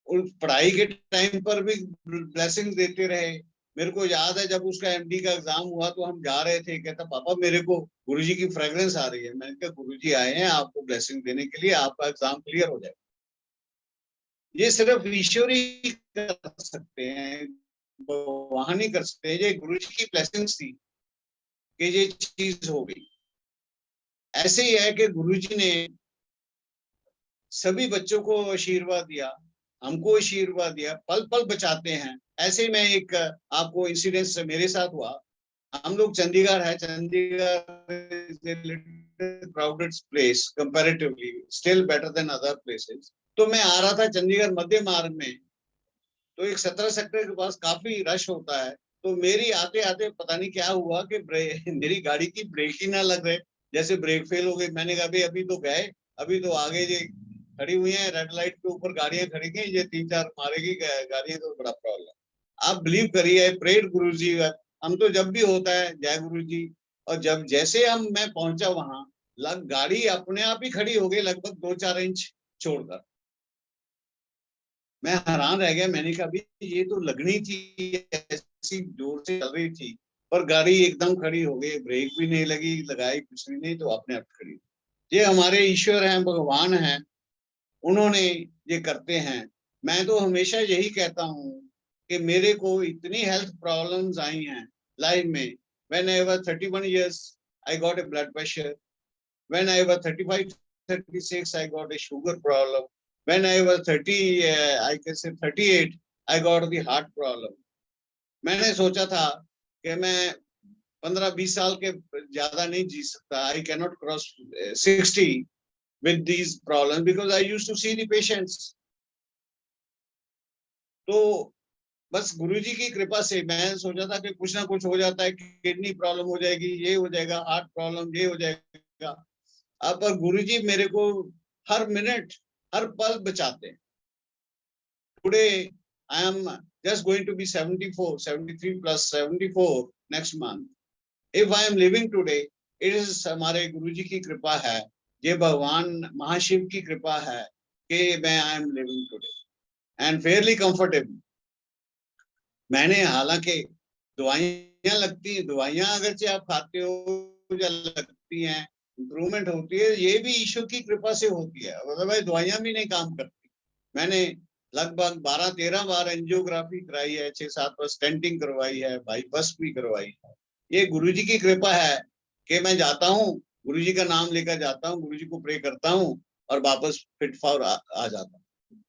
S5: उन पढ़ाई के टाइम पर भी ब्लेसिंग्स देते रहे। मेरे को याद है जब उसका एमडी का एग्जाम हुआ तो हम जा रहे थे, कहता पापा मेरे को गुरुजी की फ्रेग्रेंस आ रही है। मैंने कहा गुरुजी आए हैं आपको ब्लेसिंग देने के लिए, आपका एग्जाम क्लियर हो जाएगा। ये सिर्फ ईश्वर ही कर सकते हैं, भगवान ही कर सकते हैं। ये गुरुजी की ब्लेसिंग्स थी कि ये चीज हो गई। ऐसे ही है कि गुरुजी ने सभी बच्चों को आशीर्वाद दिया, हमको आशीर्वाद दिया, पल पल बचाते हैं। ऐसे ही मैं एक आपको इंसिडेंस मेरे साथ हुआ। हम लोग चंडीगढ़ है, Chandigarh is a little crowded place comparatively, still better than other places. तो मैं आ रहा था चंडीगढ़ मध्य मार्ग में, तो एक 17 सेक्टर के पास काफी रश होता है। तो मेरी आते आते पता नहीं क्या हुआ कि मेरी गाड़ी की ब्रेक ही ना लग रहे, जैसे ब्रेक फेल हो गई। मैंने कहा भाई अभी तो गए, अभी तो आगे ये खड़ी हुई है रेड लाइट के ऊपर गाड़ियां खड़ी हैं, ये 3-4 मारेगी गाड़ियां, तो बड़ा प्रॉब्लम। आप बिलीव करिए, प्रेड गुरुजी, हम तो जब भी होता है जय गुरुजी, और जब जैसे मैं पहुंचा वहां, गाड़ी अपने आप ही खड़ी हो गई लगभग 2-4 इंच छोड़कर। मैं हैरान रह गया, मैंने कहा ये तो लगनी थी, ऐसी जोर से चल रही थी पर गाड़ी एकदम खड़ी हो गई, ब्रेक भी नहीं लगी, लगाई कुछ भी नहीं, तो अपने आप खड़ी। ये हमारे ईश्वर हैं, भगवान हैं, उन्होंने ये करते हैं। मैं तो हमेशा यही कहता हूँ कि मेरे को इतनी हेल्थ प्रॉब्लम्स आई हैं लाइफ में। When I was 31 years, I got a blood pressure. When I was 35, 36, I got a sugar problem. When I was 30, I can say 38, I got the heart problem. मैंने सोचा था कि मैं 15-20 साल के ज्यादा नहीं जी सकता। I cannot cross 60 with these problems because I used to see the patients. तो बस गुरुजी की कृपा से मैं सोचा था कि कुछ ना कुछ हो जाता है, किडनी प्रॉब्लम हो जाएगी, ये हो जाएगा, हार्ट प्रॉब्लम ये हो जाएगा। अब पर गुरुजी मेरे को हर मिनट हर पल बचाते हैं। Today I am just going to be 74, 73 plus 74 next month. If I am living today, it is हमारे गुरुजी की कृपा है, ये भगवान महाशिव की कृपा है कि मैं I am living today and fairly comfortable. मैंने हालांकि दवाइयां लगती हैं, दवाइयां अगरचे आप खाते हो या लगती हैं, इम्प्रूवमेंट होती है, ये भी ईश्वर की कृपा से होती है, अदरवाइज दवाइयां भी नहीं काम करती। मैंने लगभग 12-13 बार एंजियोग्राफी कराई है, 6-7 बार स्टेंटिंग करवाई है, बाईपास भी करवाई है। ये गुरुजी की कृपा है कि मैं जाता हूँ, गुरुजी का नाम लेकर जाता हूँ, गुरुजी को प्रे करता हूँ और वापस फिट फॉर आ जाता हूँ।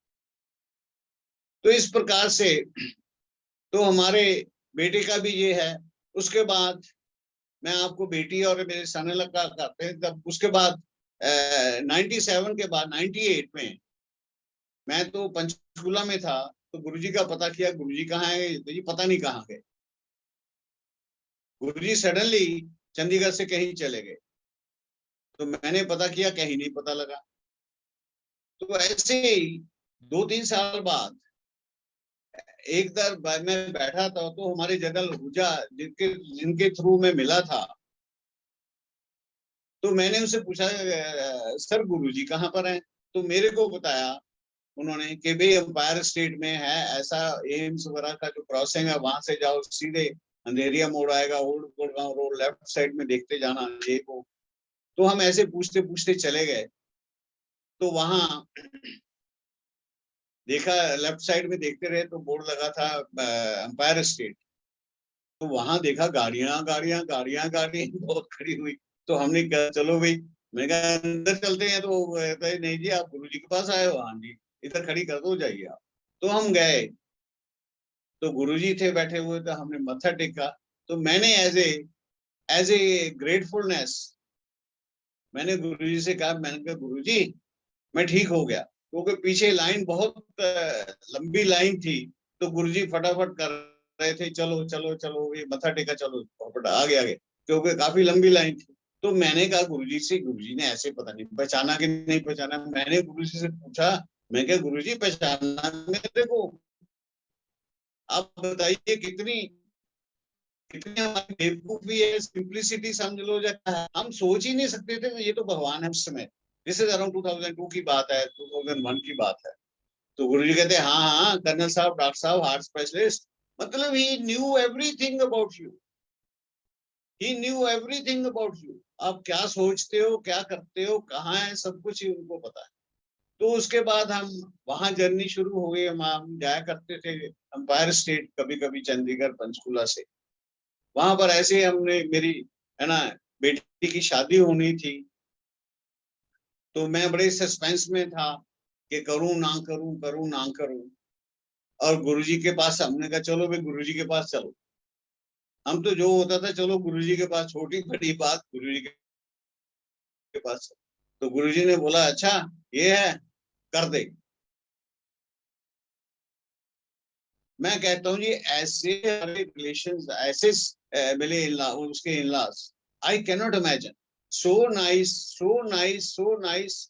S5: तो इस प्रकार से तो हमारे बेटे का भी ये है। उसके बाद मैं आपको बेटी और मेरे सन लगा करते हैं। तब उसके बाद 97 के बाद 98 में मैं तो पंचकुला में था, तो गुरुजी का पता किया, गुरुजी कहाँ है, तो ये पता नहीं कहाँ गए। गुरुजी सडनली चंडीगढ़ से कहीं चले गए, तो मैंने पता किया, कहीं नहीं पता लगा। तो ऐसे ही 2-3 साल बाद एक बार मैं बैठा था, तो हमारे जनरल हुजा जिनके थ्रू में मिला था, तो मैंने उनसे पूछा सर गुरुजी कहाँ पर हैं, तो मेरे को बताया उन्होंने कि भाई एम्पायर स्टेट में है ऐसा, एम्स वगैरह का जो क्रॉसिंग है वहां से जाओ, सीधे अंधेरिया मोड़ आएगा, old Gurgaon road left side में देखते जाना ये को। तो हम ऐसे पूछते पूछते चले गए, तो वहां देखा, लेफ्ट साइड में देखते रहे तो बोर्ड लगा था एम्पायर स्टेट। तो वहां देखा गाड़ियां गाड़ियां गाड़ियां गाड़ियां बहुत खड़ी हुई। तो हमने कहा चलो भाई, मैं कहा अंदर चलते हैं। तो वो कहता है नहीं जी आप गुरुजी के पास आए हो। हाँ जी, इधर खड़ी कर दो, जाइए आप। तो हम गए, तो गुरुजी थे बैठे हुए, तो हमने मत्था टेका। तो मैंने एज ए ग्रेटफुलनेस मैंने गुरुजी से कहा, मैंने कहा गुरुजी मैं ठीक हो गया, क्योंकि पीछे लाइन बहुत लंबी लाइन थी। तो गुरुजी फटाफट कर रहे थे, चलो चलो चलो ये मत्था टेका, चलो फटाफट आगे आगे, क्योंकि काफी लंबी लाइन थी। तो मैंने कहा गुरुजी से, गुरुजी ने ऐसे पता नहीं पहचाना कि नहीं पहचाना। मैंने गुरुजी से पूछा, मैं क्या गुरुजी पहचाना मेरे को? आप बताइए कितनी कितनी हमारी बेवकूफी है, सिंप्लिसिटी समझ लो है। हम सोच ही नहीं सकते थे ये तो भगवान है उस समय। दिस इज अराउंड 2002 की बात है, 2001 की बात है। तो गुरु जी कहते हैं हाँ हाँ कर्नल साहब, डॉक्टर साहब, हार्ट स्पेशलिस्ट। मतलब he knew everything about you, he knew everything about you. आप क्या सोचते हो, क्या करते हो, कहाँ है, सब कुछ ही उनको पता है। तो उसके बाद हम वहां जर्नी शुरू हो गई। हम जाया करते थे एम्पायर स्टेट, कभी कभी चंडीगढ़ पंचकुला से। वहां पर ऐसे हमने मेरी है ना बेटी की शादी होनी थी। तो मैं बड़े सस्पेंस में था कि करूं ना करूं, करूं ना करूं। और गुरुजी के पास हमने कहा चलो भाई गुरुजी के पास चलो। हम तो जो होता था चलो गुरुजी के पास, छोटी बड़ी बात गुरुजी के पास चलो। तो गुरुजी ने बोला अच्छा ये है, कर दे। मैं कहता हूँ जी ऐसे रिलेशन ऐसे मिले उसके in laws, I cannot imagine. So nice, so nice, so nice.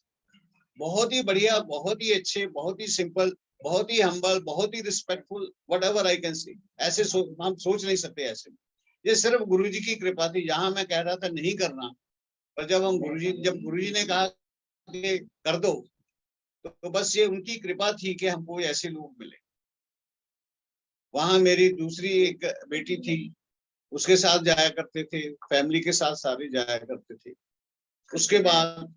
S5: बहुत ही बढ़िया, बहुत ही अच्छे, बहुत ही सिंपल, बहुत ही हम्बल, बहुत ही respectful, whatever I can see. ऐसे हम सोच नहीं सकते ऐसे। ये सिर्फ गुरुजी की कृपा थी। जहां मैं कह रहा था नहीं करना, पर जब गुरुजी ने कहा कि कर दो, तो बस ये उनकी कृपा थी कि हमको ऐसे लोग मिले। वहां मेरी दूसरी एक बेटी थी, उसके साथ जाया करते थे, फैमिली के साथ सारे जाया करते थे। उसके बाद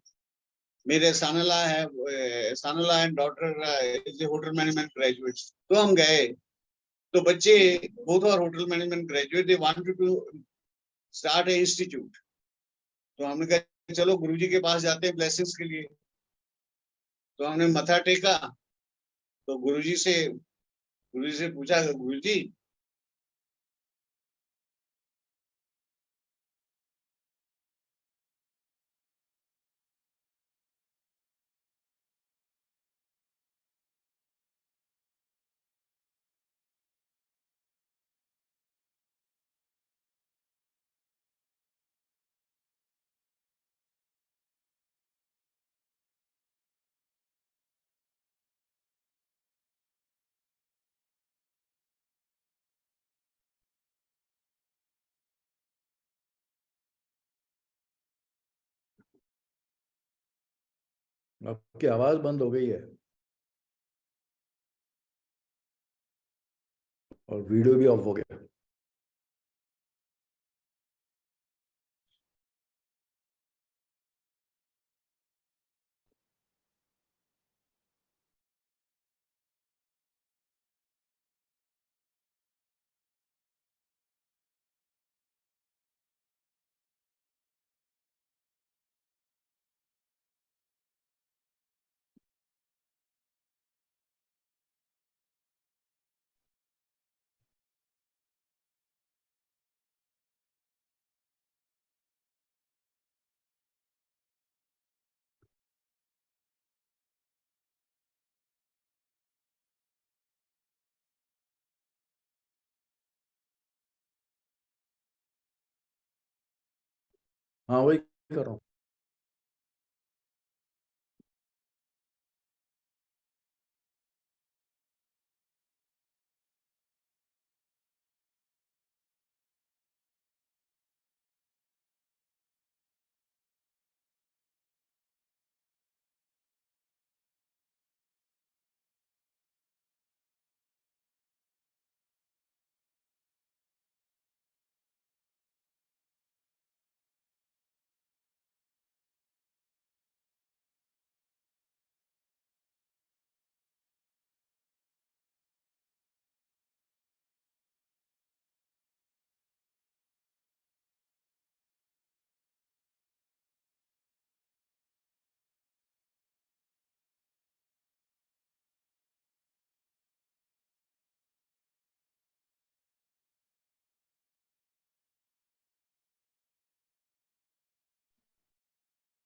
S5: मेरे son in law and daughter is hotel management graduate. तो हम गए, तो बच्चे both are hotel management graduate, they wanted to start a institute. तो हमने कहा चलो गुरुजी के पास जाते हैं ब्लेसिंग्स के लिए। तो हमने मथा टेका। तो गुरुजी से पूछा, गुरुजी
S4: आपकी आवाज बंद हो गई है और वीडियो भी ऑफ हो गया। हाँ वही कर रहा हूँ।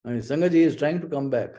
S4: And Sangaji is trying to come back.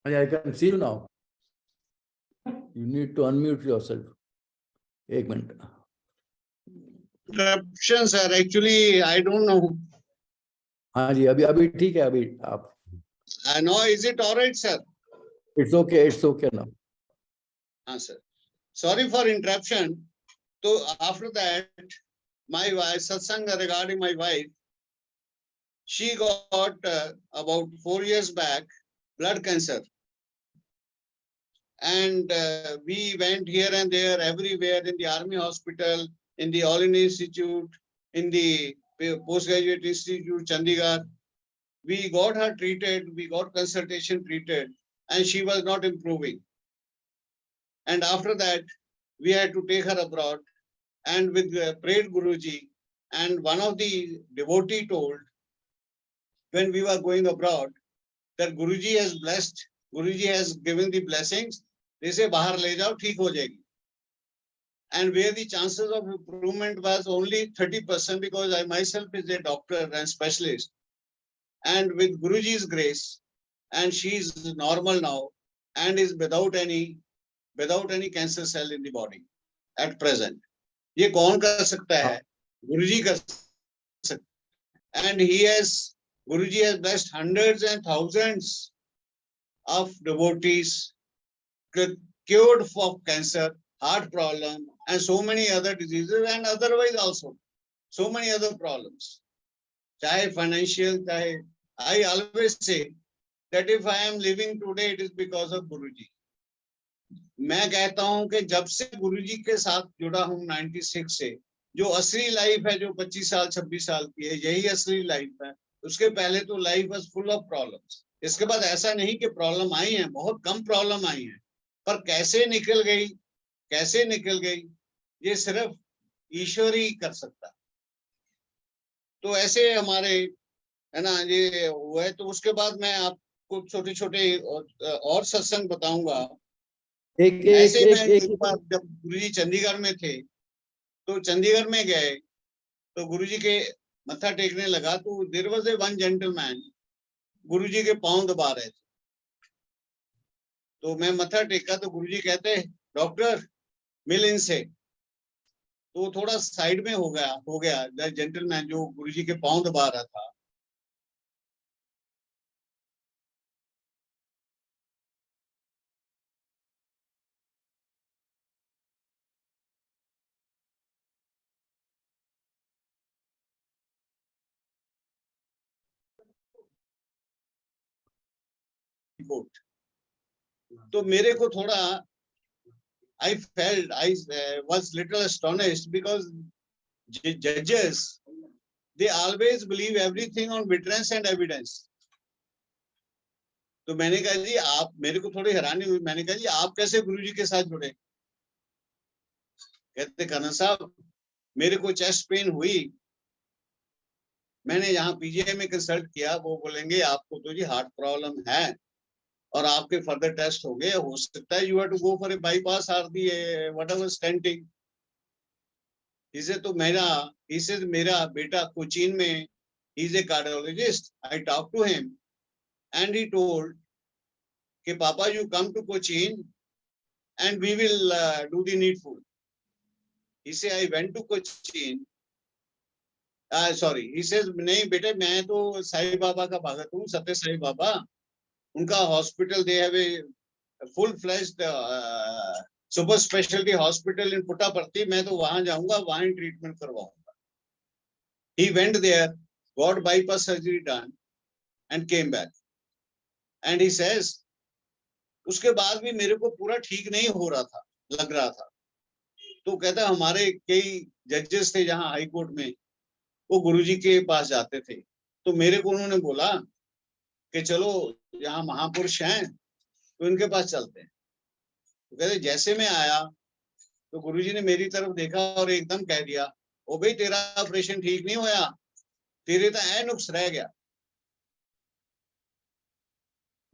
S4: I can see you now. You need to unmute yourself. एक minute.
S5: Interruption, sir. Actually, I don't know.
S4: हाँ जी, अभी ठीक है. अभी आप.
S5: I know. Is it all right, sir?
S4: It's okay now.
S5: हाँ, sir. Sorry for interruption. So after that, my wife, satsang regarding my wife, she got about 4 years back blood cancer. And we went here and there, everywhere, in the army hospital, in the All India Institute, in the postgraduate institute, Chandigarh. We got her treated, we got consultation treated, and she was not improving. And after that, we had to take her abroad, and with prayed Guruji, and one of the devotee told, when we were going abroad, that Guruji has blessed, Guruji has given the blessings, they say, bahar le jao, theek ho jayegi. And where the chances of improvement was only 30%, because I myself is a doctor and specialist. And with Guruji's grace, and she is normal now, and is without any cancer cell in the body at present. ये कौन कर सकता है? गुरुजी कर सकता है. And Guruji has blessed hundreds and thousands of devotees, cured for cancer, heart problem, and so many other diseases, and otherwise also so many other problems. Chahe financial, chahe, I always say that if I am living today, it is because of Guruji. मैं कहता हूं कि जब से गुरुजी के साथ जुड़ा हूं 96 से, जो असली लाइफ है, जो 25 साल 26 साल की है, यही असली लाइफ है. उसके पहले तो life was full of problems. इसके बाद ऐसा नहीं कि प्रॉब्लम आई है, बहुत कम प्रॉब्लम आई है, पर कैसे निकल गई ये सिर्फ ईश्वर ही कर सकता. तो ऐसे हमारे है ना ये हुआ है. तो उसके बाद मैं आपको छोटे छोटे और सत्संग बताऊंगा. ऐसे मैं एक बार जब गुरुजी चंडीगढ़ में थे, तो चंडीगढ़ में गए, तो गुरुजी के मत्था टेकने लगा, तो there was a one gentleman, Guruji के पांव दबा रहे थे. तो मैं मत्था टेका, तो गुरुजी कहते, डॉक्टर मिल इनसे. तो थोड़ा साइड में हो गया जेंटलमैन जो गुरुजी के पांव दबा रहा था. तो मेरे को थोड़ा I was little astonished, because judges, they always believe everything on witness and evidence. तो मैंने कहा जी आप, मेरे को थोड़ी हैरानी हुई. मैंने कहा जी आप कैसे गुरुजी के साथ जुड़े? कहते कन्ना साहब, मेरे को चेस्ट पेन हुई, मैंने यहाँ पीजीआई में कंसल्ट किया, वो बोलेंगे आपको तो जी हार्ट प्रॉब्लम है और आपके फर्दर टेस्ट हो गए, हो सकता है you have to go for a bypass or the whatever stenting. इसे तो मेरा बेटा कोचीन में, he is a cardiologist. I talk to him and he told कि पापा you come to Cochin and we will do the needful. He said, I went to Cochin sorry, he says नहीं बेटे मैं तो साईं बाबा का भगत हूँ, सत्य साईं बाबा, उनका hospital they have a full fledged super speciality hospital in Puttaparthi, मैं तो वहां जाऊंगा, वहां ट्रीटमेंट करवाऊंगा। He went there, got bypass surgery done and came back and he says, उसके बाद भी मेरे को पूरा ठीक नहीं हो रहा था, लग रहा था। तो कहता हमारे कई जजेस थे जहां हाई कोर्ट में, वो गुरुजी के पास जाते थे, तो मेरे को उन्होंने बोला कि चलो यहाँ महापुरुष हैं तो इनके पास चलते हैं। तो कहते जैसे मैं आया तो गुरुजी ने मेरी तरफ देखा और एकदम कह दिया, ओ भाई तेरा ऑपरेशन ठीक नहीं होया, तेरे तो ऐ नुक्स रह गया।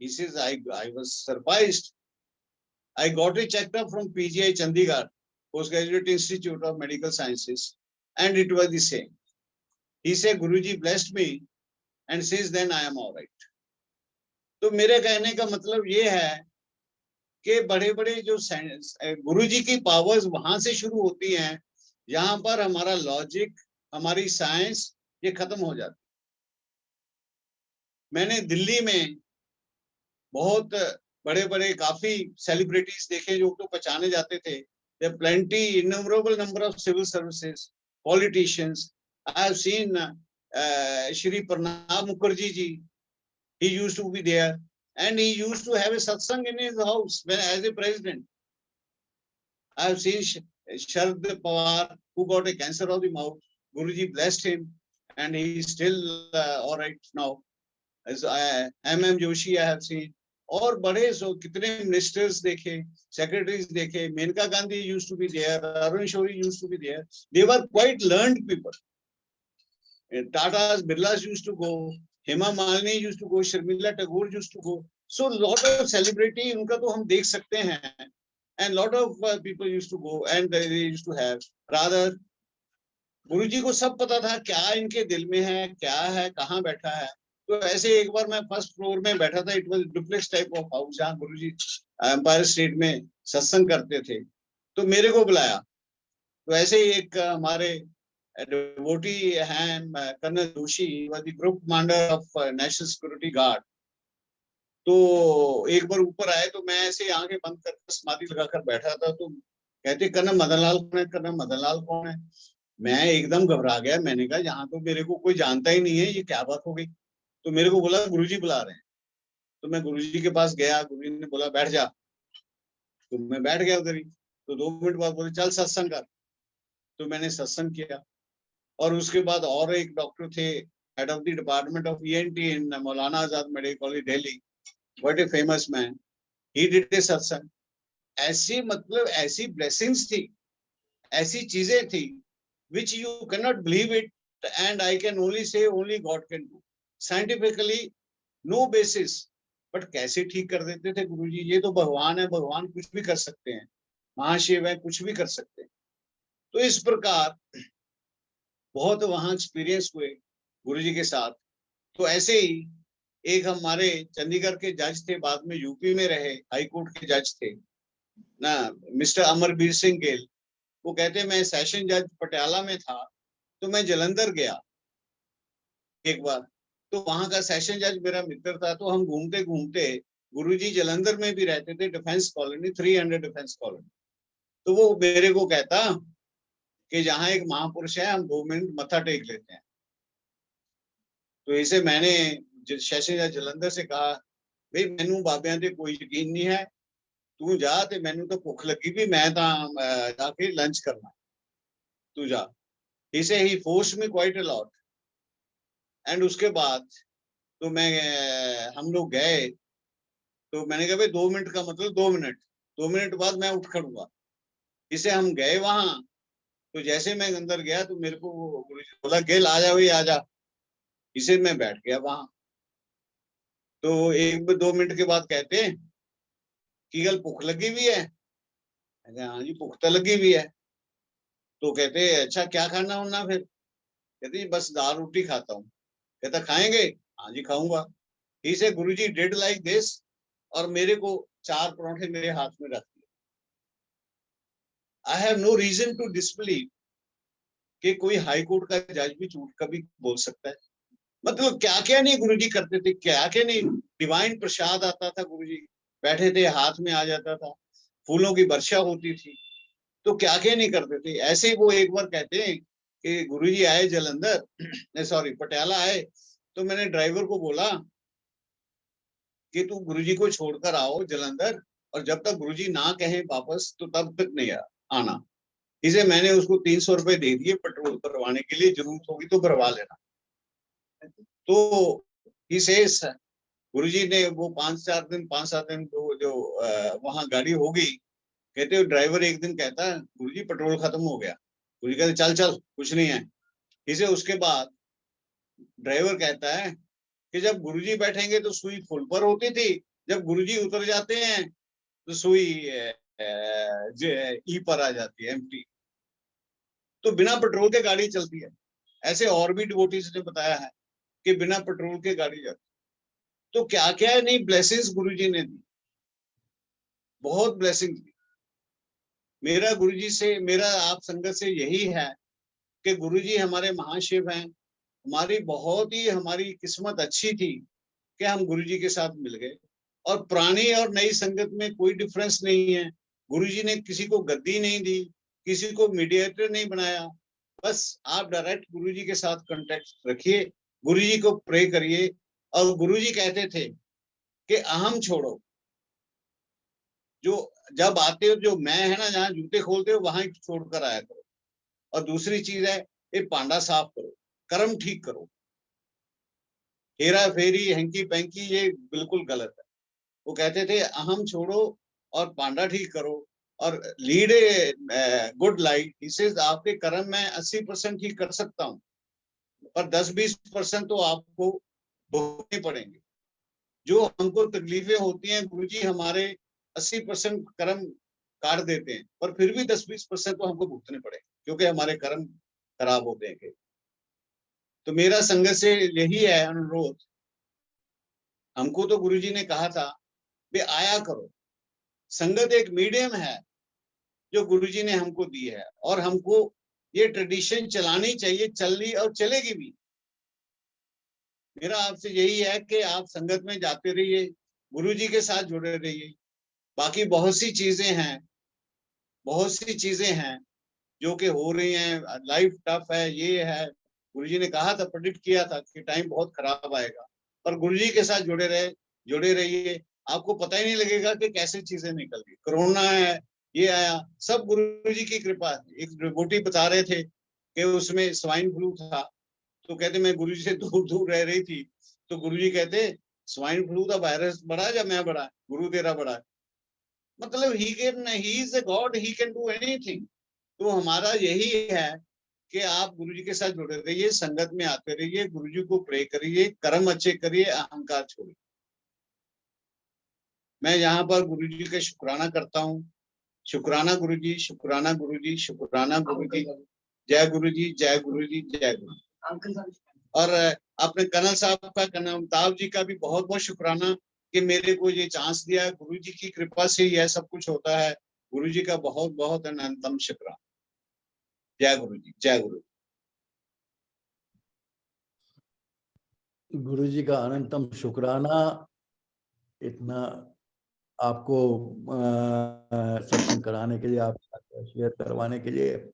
S5: He says, I was surprised. I got it checked up from PGI Chandigarh, Postgraduate Institute of Medical Sciences, and it was the same. He said, Guruji blessed me and says, then I am all right. तो मेरे कहने का मतलब ये है कि बड़े बड़े जो गुरुजी की पावर्स वहां से शुरू होती हैं, जहां पर हमारा लॉजिक, हमारी साइंस ये खत्म हो जाती। मैंने दिल्ली में बहुत बड़े बड़े काफी सेलिब्रिटीज देखे जो तो पहचाने जाते थे। There are plenty, innumerable number of civil services, politicians. I have seen Shri Pranab Mukherjee ji. He used to be there, and he used to have a satsang in his house when as a president. I have seen Sharad Pawar, who got a cancer of the mouth. Guruji blessed him, and he is still all right now. As M.M. Joshi I have seen. और बड़े सो कितने ministers देखे, secretaries देखे, Maneka Gandhi used to be there, Arun Shourie used to be there, they were quite learned people. Tata's, Birlas used to go, Hema Malini used to go, Sharmila Tagore used to go. So lot of celebrity उनका तो हम देख सकते हैं, and lot of people used to go and they used to have. Rather, गुरुजी को सब पता था क्या इनके दिल में है, क्या है, कहाँ बैठा है। तो ऐसे एक बार मैं फर्स्ट फ्लोर में बैठा था, it was duplex type of house, जहाँ गुरुजी एम्पायर स्टेट में सत्संग करते थे, तो मेरे को बुलाया। तो ऐसे ही एक हमारे डिवोटी हैं colonel Joshi, was the group commander of national security guard. तो एक बार ऊपर आए तो मैं ऐसे आंखें बंद कर समाधि लगाकर बैठा था, तो कहते कर्नल मदनलाल कौन है, कर्नल मदनलाल कौन है। मैं एकदम घबरा गया, मैंने कहा यहाँ तो मेरे को कोई जानता ही नहीं है, ये क्या बात हो गई। तो मेरे को बोला गुरुजी बुला रहे हैं। तो मैं गुरुजी के पास गया, गुरुजी ने बोला बैठ जा, तो मैं बैठ गया उधर ही। तो 2 मिनट बाद बोले चल सत्संग कर, तो मैंने सत्संग किया। और उसके बाद और एक डॉक्टर थे, head of the department of ENT in Maulana Azad medical college Delhi, what a famous man, he did a satsang. ऐसी मतलब ऐसी ब्लेसिंग्स थी, ऐसी चीजें थी which you cannot believe it, and I can only say only God can do. Scientifically no basis, but कैसे ठीक कर देते थे गुरुजी। ये तो भगवान है, भगवान कुछ भी कर सकते हैं, महाशिव है, कुछ भी कर सकते हैं। तो इस प्रकार बहुत वहां एक्सपीरियंस हुए गुरुजी के साथ। तो ऐसे ही एक हमारे चंडीगढ़ के जज थे, बाद में यूपी में रहे, हाई कोर्ट के जज थे ना, मिस्टर अमरबीर सिंह गेल। वो कहते मैं सेशन जज पटियाला में था, तो मैं जलंधर गया एक बार, तो वहां का सेशन जज मेरा मित्र था। तो हम घूमते घूमते, गुरुजी जलंधर में भी रहते थे, डिफेंस कॉलोनी 300 डिफेंस कॉलोनी। तो वो मेरे को कहता कि जहाँ एक महापुरुष है, हम 2 मिनट मत्था टेक लेते हैं। तो इसे मैंने सेशन जज जलंधर से कहा, भाई मैनू बाबियां ते कोई यकीन नहीं है, तू जा, ते मैनू तो भुख लगी भी, मैं जाके लंच करना, तू जा। इसे ही फोर्स में क्वाइट अ लॉट। एंड उसके बाद तो हम लोग गए, तो मैंने कहा भाई 2 मिनट का मतलब 2 मिनट, 2 मिनट बाद मैं उठ खड़ूंगा। इसे हम गए वहां, तो जैसे मैं अंदर गया तो मेरे को गुरुजी बोला गेल आ जा भाई आ जा। इसे मैं बैठ गया वहां। तो 1-2 मिनट के बाद कहते हैं कि गल भुख लगी हुई है। हाँ जी भुख तो लगी हुई है। तो कहते अच्छा क्या खाना होना फिर। कहते बस दाल रोटी खाता हूँ। कहता खाएंगे, हाँ जी खाऊंगा। इसे गुरुजी डिड लाइक दिस, और मेरे को 4 पराठे मेरे हाथ में रख दिए। I have no reason to disbelieve, कि कोई हाई कोर्ट का जज भी झूठ कभी बोल सकता है। मतलब क्या क्या नहीं गुरुजी करते थे, क्या क्या नहीं। डिवाइन प्रसाद आता था, गुरुजी बैठे थे, हाथ में आ जाता था, फूलों की वर्षा होती थी, तो क्या क्या नहीं करते थे। ऐसे ही वो एक बार कहते हैं कि गुरुजी आए जलंधर, सॉरी पटियाला आए, तो मैंने ड्राइवर को बोला कि तू गुरुजी को छोड़कर आओ जलंधर, और जब तक गुरुजी ना कहें वापस तो तब तक नहीं आना। इसे मैंने उसको 300 रुपए दे दिए पेट्रोल भरवाने के लिए, जरूरत होगी तो भरवा लेना। तो इसे गुरुजी ने वो 5-7 दिन जो वहां गाड़ी हो गई, कहते ड्राइवर एक दिन कहता है गुरुजी पेट्रोल खत्म हो गया। गुरुजी कहते चल चल कुछ नहीं है। इसे उसके बाद ड्राइवर कहता है कि जब गुरुजी बैठेंगे तो सुई फुल पर होती थी, जब गुरुजी उतर जाते हैं तो सुई ई पर आ जाती है, एम्प्टी। तो बिना पेट्रोल के गाड़ी चलती है। ऐसे और भी डिवोटीज ने बताया है कि बिना पेट्रोल के गाड़ी जाती। तो क्या क्या नहीं ब्लेसिंग्स गुरुजी ने दी, बहुत ब्लेसिंग दी। मेरा गुरुजी से, मेरा आप संगत से यही है कि गुरुजी हमारे महाशिव हैं। हमारी किस्मत अच्छी थी कि हम गुरुजी के साथ मिल गए। और पुरानी और नई संगत में कोई डिफरेंस नहीं है। गुरुजी ने किसी को गद्दी नहीं दी, किसी को मीडिएटर नहीं बनाया। बस आप डायरेक्ट गुरुजी के साथ कांटेक्ट रखिए, गुरुजी को प्रे करिए। और गुरुजी कहते थे कि अहम छोड़ो, जो जब आते हो जो मैं है ना, जहाँ जूते खोलते हो वहां ही छोड़कर आया करो। और दूसरी चीज है, ये पांडा साफ करो, कर्म ठीक करो। हेरा फेरी हैंकी पैंकी ये बिल्कुल गलत है। वो कहते थे अहम छोड़ो और पांडा ठीक करो और लीड ए गुड लाइफ। इसे आपके कर्म में 80% ठीक कर सकता हूँ, पर 10-20% तो आपको भोगने पड़ेंगे। जो हमको तकलीफें होती हैं, गुरुजी हमारे 80% कर्म काट देते हैं, पर फिर भी 10-20% तो हमको भुगतने पड़ेंगे, क्योंकि हमारे कर्म खराब होते हैं। तो मेरा संगत से यही है अनुरोध। हमको तो गुरुजी ने कहा था कि आया करो। संगत एक मीडियम है जो गुरुजी ने हमको दी है, और हमको ये ट्रेडिशन चलानी चाहिए, चल रही और चलेगी भी। मेरा आपसे यही है कि आप संगत में जाते रहिए, गुरुजी के साथ जुड़े रहिए। बाकी बहुत सी चीजें हैं जो कि हो रही हैं। लाइफ टफ है, ये है। गुरुजी ने कहा था, प्रेडिक्ट किया था कि टाइम बहुत खराब आएगा, पर गुरुजी के साथ जुड़े रहिए। आपको पता ही नहीं लगेगा कि कैसे चीजें निकल गई। कोरोना है, ये आया, सब गुरुजी की कृपा है। एक डिवोटी बता रहे थे कि उसमें स्वाइन फ्लू था, तो कहते मैं गुरुजी से दूर रह रही थी, तो गुरुजी कहते स्वाइन फ्लू का वायरस बड़ा या मैं बड़ा, गुरु तेरा बड़ा। मतलब he is a God, he can do anything. तो हमारा यही है कि आप गुरुजी के साथ जुड़े रहिए, संगत में आते रहिए, गुरुजी को प्रे करिए, कर्म अच्छे करिए, अहंकार छोड़िए। मैं यहाँ पर गुरुजी का शुक्राना करता हूँ। शुक्राना गुरुजी, शुक्राना गुरुजी, शुक्राना गुरुजी। जय गुरुजी, जय गुरुजी, जय गुरु। और अपने कर्नल साहब का, कर्नल अमिताभ जी का भी बहुत बहुत शुक्राना कि मेरे को ये चांस दिया है। गुरुजी की कृपा से यह सब कुछ होता है। गुरुजी का बहुत बहुत अनंतम शुक्राना। जय गुरुजी, जय गुरु।
S4: गुरुजी का अनंतम शुक्राना, इतना आपको सत्संग कराने के लिए, आप शेयर करवाने के लिए।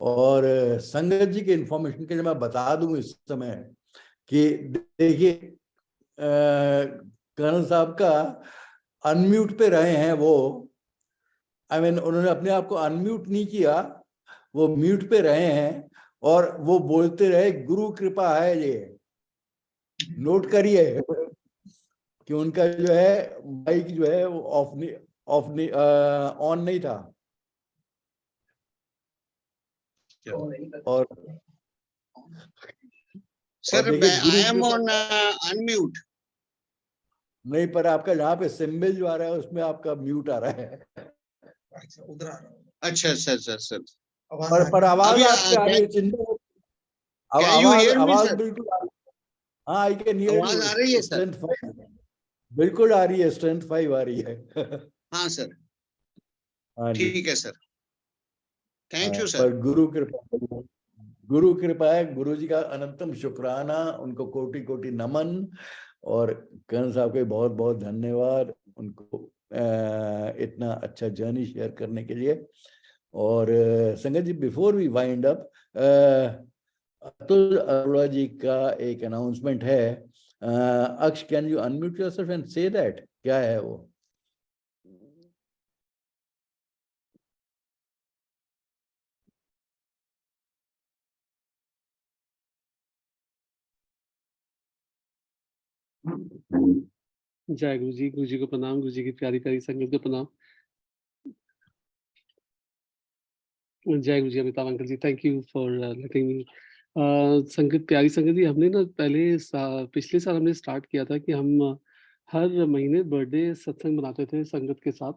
S4: और संगत जी के इंफॉर्मेशन के लिए मैं बता दूं इस समय कि देखिए, कर्नल साहब का अनम्यूट पे रहे हैं वो। उन्होंने अपने आप को अनम्यूट नहीं किया, वो म्यूट पे रहे हैं और वो बोलते रहे गुरु कृपा है। ये नोट करिए कि उनका जो है माइक जो है वो ऑन नहीं था। और
S5: sir I am on unmute.
S4: नहीं, पर आपका यहाँ पे सिंबल जो आ रहा है उसमें आपका म्यूट आ रहा है।
S5: उधर आ रहा है। अच्छा सर
S4: पर आवाज आपकी आ रही है, चिंता। आवाज बिल्कुल आ रही है। हाँ, आई कैन हियर यू।
S5: आवाज आ रही है सर?
S4: स्ट्रेंथ 5 बिल्कुल आ रही है, स्ट्रेंथ 5 आ रही है।
S5: हाँ सर,
S4: हाँ जी,
S5: ठीक है सर, थैंक यू सर।
S4: पर गुरु कृपा गुरु कृपा है, गुरु जी का अनंतम शुक्राना, उनको कोटि कोटि नमन, और कर्ण साहब के बहुत बहुत धन्यवाद उनको इतना अच्छा जर्नी शेयर करने के लिए। और संगत जी, before we wind up, Atul Arora ji का एक अनाउंसमेंट है। Aksh, can you unmute yourself and say that, क्या है वो?
S6: जय गुरु जी को प्रणाम, गुरु जी की प्यारी प्यारी संगत को प्रणाम। जय Guru ji, Amitabh uncle ji, thank you for letting me. संगत, प्यारी संगत जी, हमने ना पिछले साल हमने स्टार्ट किया था कि हम हर महीने बर्थडे सत्संग बनाते थे संगत के साथ।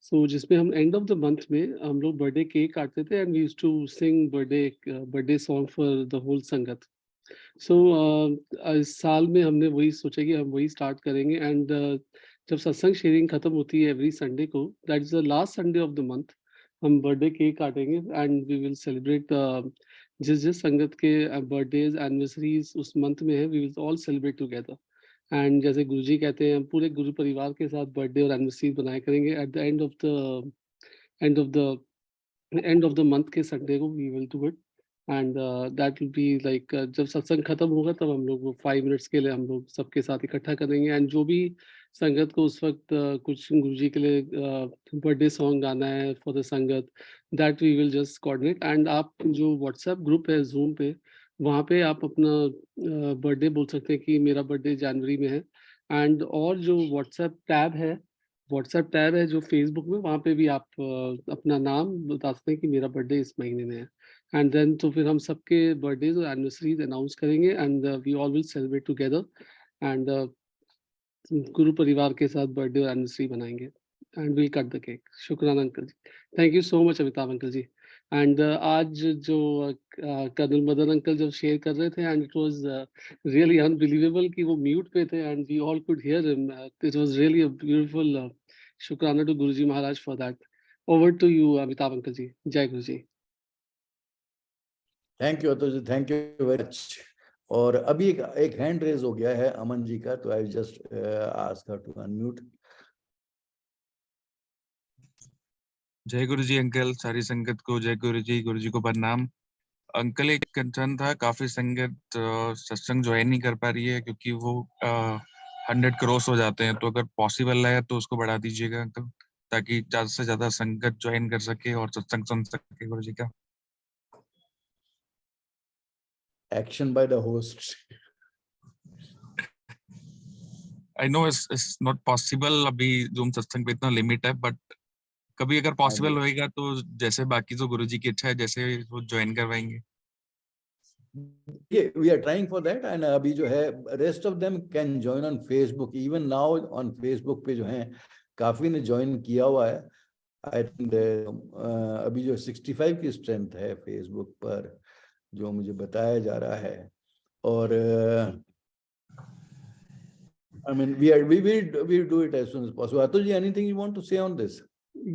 S6: सो जिसमें हम एंड ऑफ द मंथ में हम लोग बर्थडे केक काटते थे and we used to sing birthday song for the whole sangat. So इस साल में हमने वही सोचा कि हम वही स्टार्ट करेंगे एंड जब सत्संग शेयरिंग खत्म होती है एवरी संडे को, that is the last Sunday off the month, हम बर्थडे केक काटेंगे एंड वी विल सेलिब्रेट जिस जिस संगत के बर्थडेज एनिवर्सरीज उस मंथ में है, we will all celebrate together. And जैसे गुरुजी कहते हैं, हम पूरे गुरु परिवार के साथ बर्थडे और एनिवर्सरी बनाए करेंगे at the end of the end of the month के संडे को we will do it. And that will be like जब सत्संग खत्म होगा तब हम लोग वो 5 मिनट्स के लिए हम लोग सबके साथ इकट्ठा करेंगे एंड जो भी संगत को उस वक्त कुछ गुरुजी के लिए बर्थडे सॉन्ग गाना है for the sangat, that we will just coordinate. And आप जो व्हाट्सएप ग्रुप है जूम पे, वहाँ पे आप अपना बर्थडे बोल सकते हैं कि मेरा बर्थडे जनवरी में है। एंड और जो व्हाट्सएप टैब है जो फेसबुक में, वहाँ पे भी आप अपना नाम बता सकते हैं कि मेरा बर्थडे इस महीने में है। एंड देन तो फिर हम सबके बर्थडेज और एनिवर्सरीज अनाउंस करेंगे and we all will celebrate together and गुरु परिवार के साथ बर्थडे और एनिवर्सरी बनाएंगे and will cut the cake. शुक्राना uncle ji, thank you so much Amitabh uncle ji. And आज जो कर्नल मदन अंकल जब शेयर कर रहे थे and it was really unbelievable कि वो म्यूट पे थे and we all could hear him, it was really a beautiful. शुक्राना to Guruji Maharaj for that. Over to you Amitabh uncle ji. जय Guru ji.
S4: Thank you Atul ji, thank you very much. और अभी एक हैंड रेज हो गया है अमन जी का, तो I just ask her to unmute.
S7: जय गुरु जी अंकल, सारी संगत को जय गुरु जी को प्रणाम। अंकल, एक कंसर्न था, काफी संगत सत्संग ज्वाइन नहीं कर पा रही है क्योंकि वो 100 क्रॉस हो जाते हैं, तो अगर पॉसिबल है तो उसको बढ़ा दीजिएगा अंकल, ताकि ज्यादा से ज्यादा संगत ज्वाइन कर सके और सत्संग सुन सके गुरु जी का।
S4: Action by the host.
S7: I know it's not possible, अभी जूम सत्संग पे इतना लिमिट है, बट कभी अगर पॉसिबल होएगा तो जैसे बाकी तो गुरु जी की इच्छा है, जैसे वो ज्वाइन करवाएंगे।
S4: We are trying for that and अभी जो है rest of them can join on Facebook, even now on Facebook पे जो है काफी ने ज्वाइन किया हुआ है। I think अभी जो 65 की स्ट्रेंथ है Facebook पर जो मुझे बताया जा रहा है। और I mean we will do it as soon as possible. Atul ji, anything you want to say on this?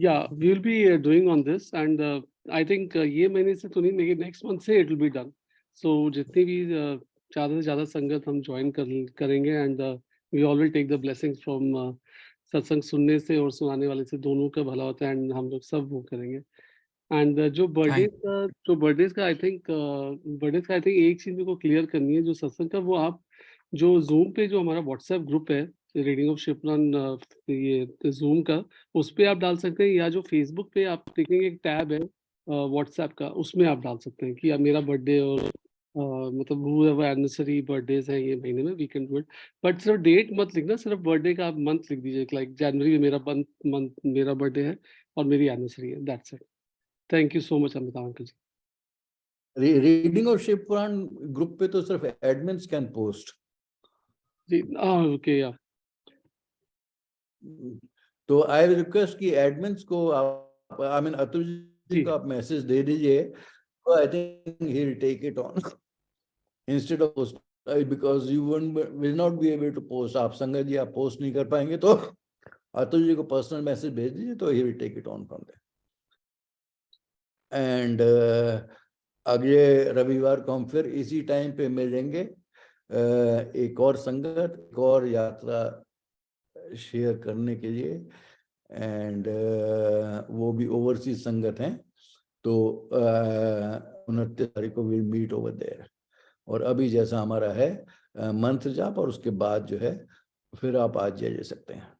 S6: Yeah, we will be doing on this and I think ये महीने से तो नहीं, लेकिन next month से it will be done. So जितनी भी ज़्यादा से ज़्यादा संगत हम ज्वाइन करेंगे and we all will take the blessings from सत्संग सुनने से और सुनाने वाले से, दोनों का भला होता है एंड हम लोग सब वो करेंगे। एंड जो बर्थडेज का आई थिंक एक चीज़ मेरे को क्लियर करनी है जो सत्संग का, वो आप जो जूम पे जो हमारा व्हाट्सएप ग्रुप है रीडिंग ऑफ शिव पुराण, ये जूम का, उस पे आप डाल सकते हैं, या जो फेसबुक पे आप देखेंगे एक टैब है व्हाट्सएप का, उसमें आप डाल सकते हैं कि अब मेरा बर्थडे और मतलब वो एनिवर्सरी बर्थडेज है ये महीने में, we can do it. But सिर्फ डेट मत लिखना, सिर्फ बर्थडे का आप मंथ लिख दीजिए, लाइक जनवरी में मेरा बर्थडे है और मेरी एनिवर्सरी है, that's it. Thank you so much Amitabh uncle ji.
S4: Reading of Shiv Puran group पे तो सिर्फ एडमिन्स कैन पोस्ट
S6: जी, ओके या।
S4: तो आई विल रिक्वेस्ट कि एडमिन्स को आप, आई मीन अतुल जी को आप मैसेज दे दीजिए, तो I think he will take it on instead of post, because you will not be able to post. आप संगत जी आप पोस्ट नहीं कर पाएंगे, तो अतुल जी को पर्सनल मैसेज भेज दीजिए, तो he will take it on from there. And अगले रविवार को हम फिर इसी टाइम पे मिलेंगे, एक और संगत, एक और यात्रा शेयर करने के लिए। एंड वो भी ओवरसीज संगत हैं, तो 29 तारीख को विल मीट ओवर देयर। और अभी जैसा हमारा है मंत्र जाप, और उसके बाद जो है फिर आप आज जा सकते हैं।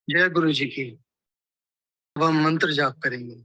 S8: जय गुरु जी की। अब हम मंत्र जाप करेंगे।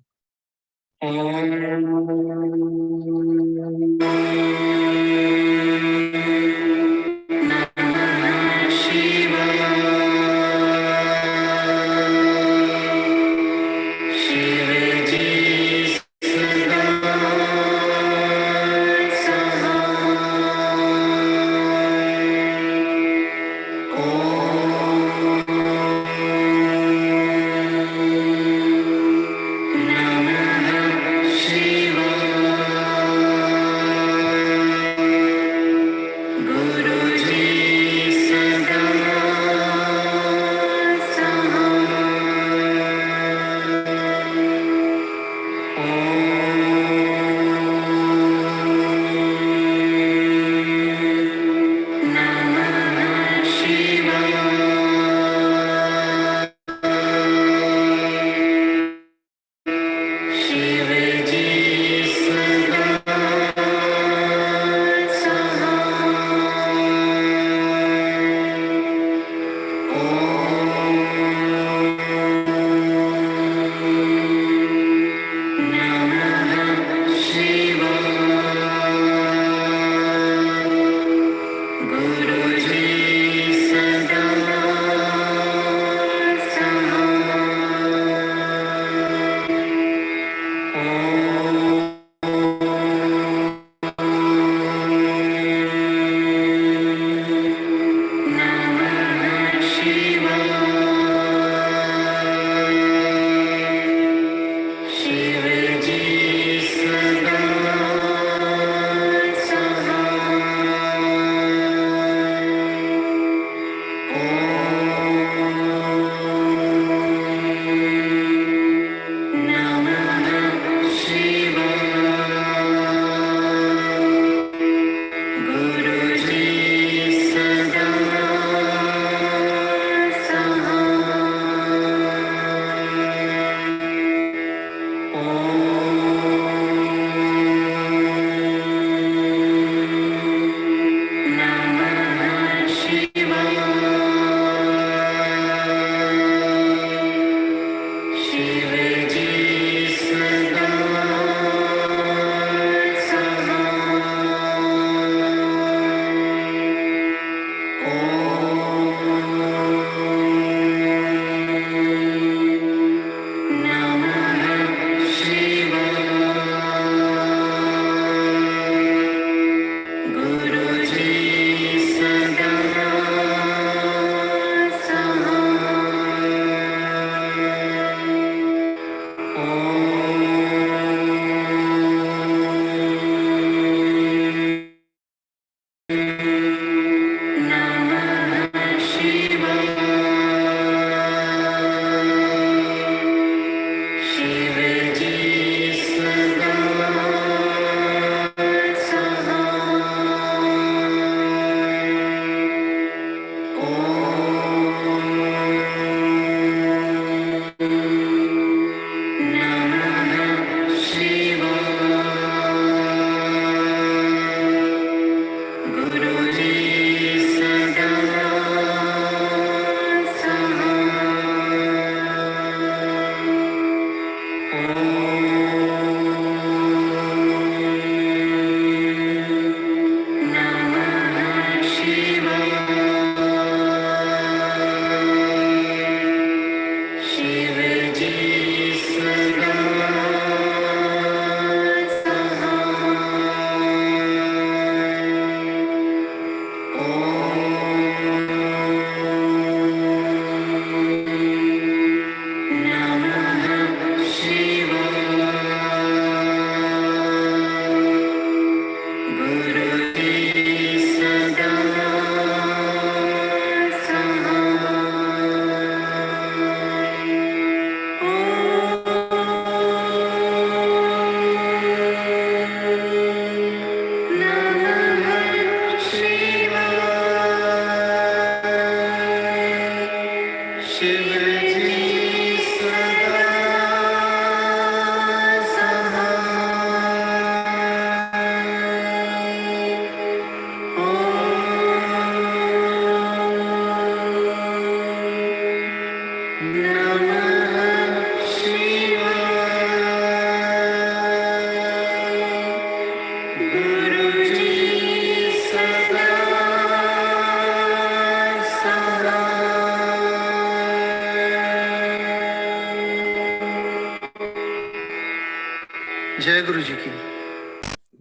S8: जय गुरु जी की।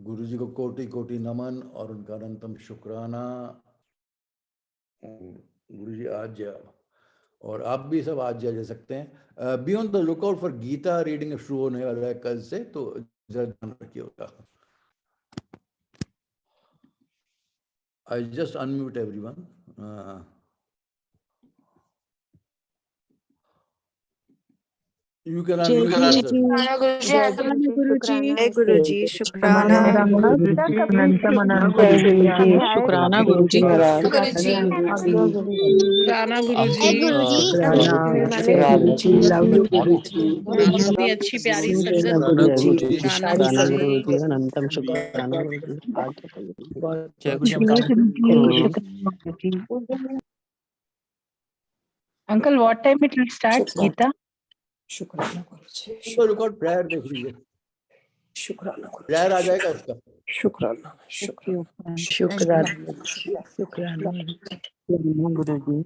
S4: गुरु जी को कोटि कोटि नमन और उनका अनंतम शुक्राना। गुरु जी आज्ञा, और आप भी सब आज्ञा ले सकते हैं। Be on the lookout for Gita reading शुरू होने वाला है कल से, तो जरा ध्यान रखिए उसका। I just unmute everyone. You can
S9: जय
S4: unmute yourself.
S9: जय गुरु जी शुक्राना
S10: शुक्राना गुरु जी
S11: राना गुरु जी
S10: लव यू गुरु जी
S11: इतनी अच्छी प्यारी संगत
S10: शुक्राना गुरु जी अनंतम शुक्राना Guru ji.
S9: Uncle what time it will start Gita?
S10: शुक्राना गुरु जी।
S4: तो रिकॉर्ड प्रेयर देख लीजिए,
S10: शुक्राना गुरु
S4: प्रेयर आ जाएगा उसका।
S10: शुक्राना शुक्राना शुक्राना शुक्राना गुरु जी।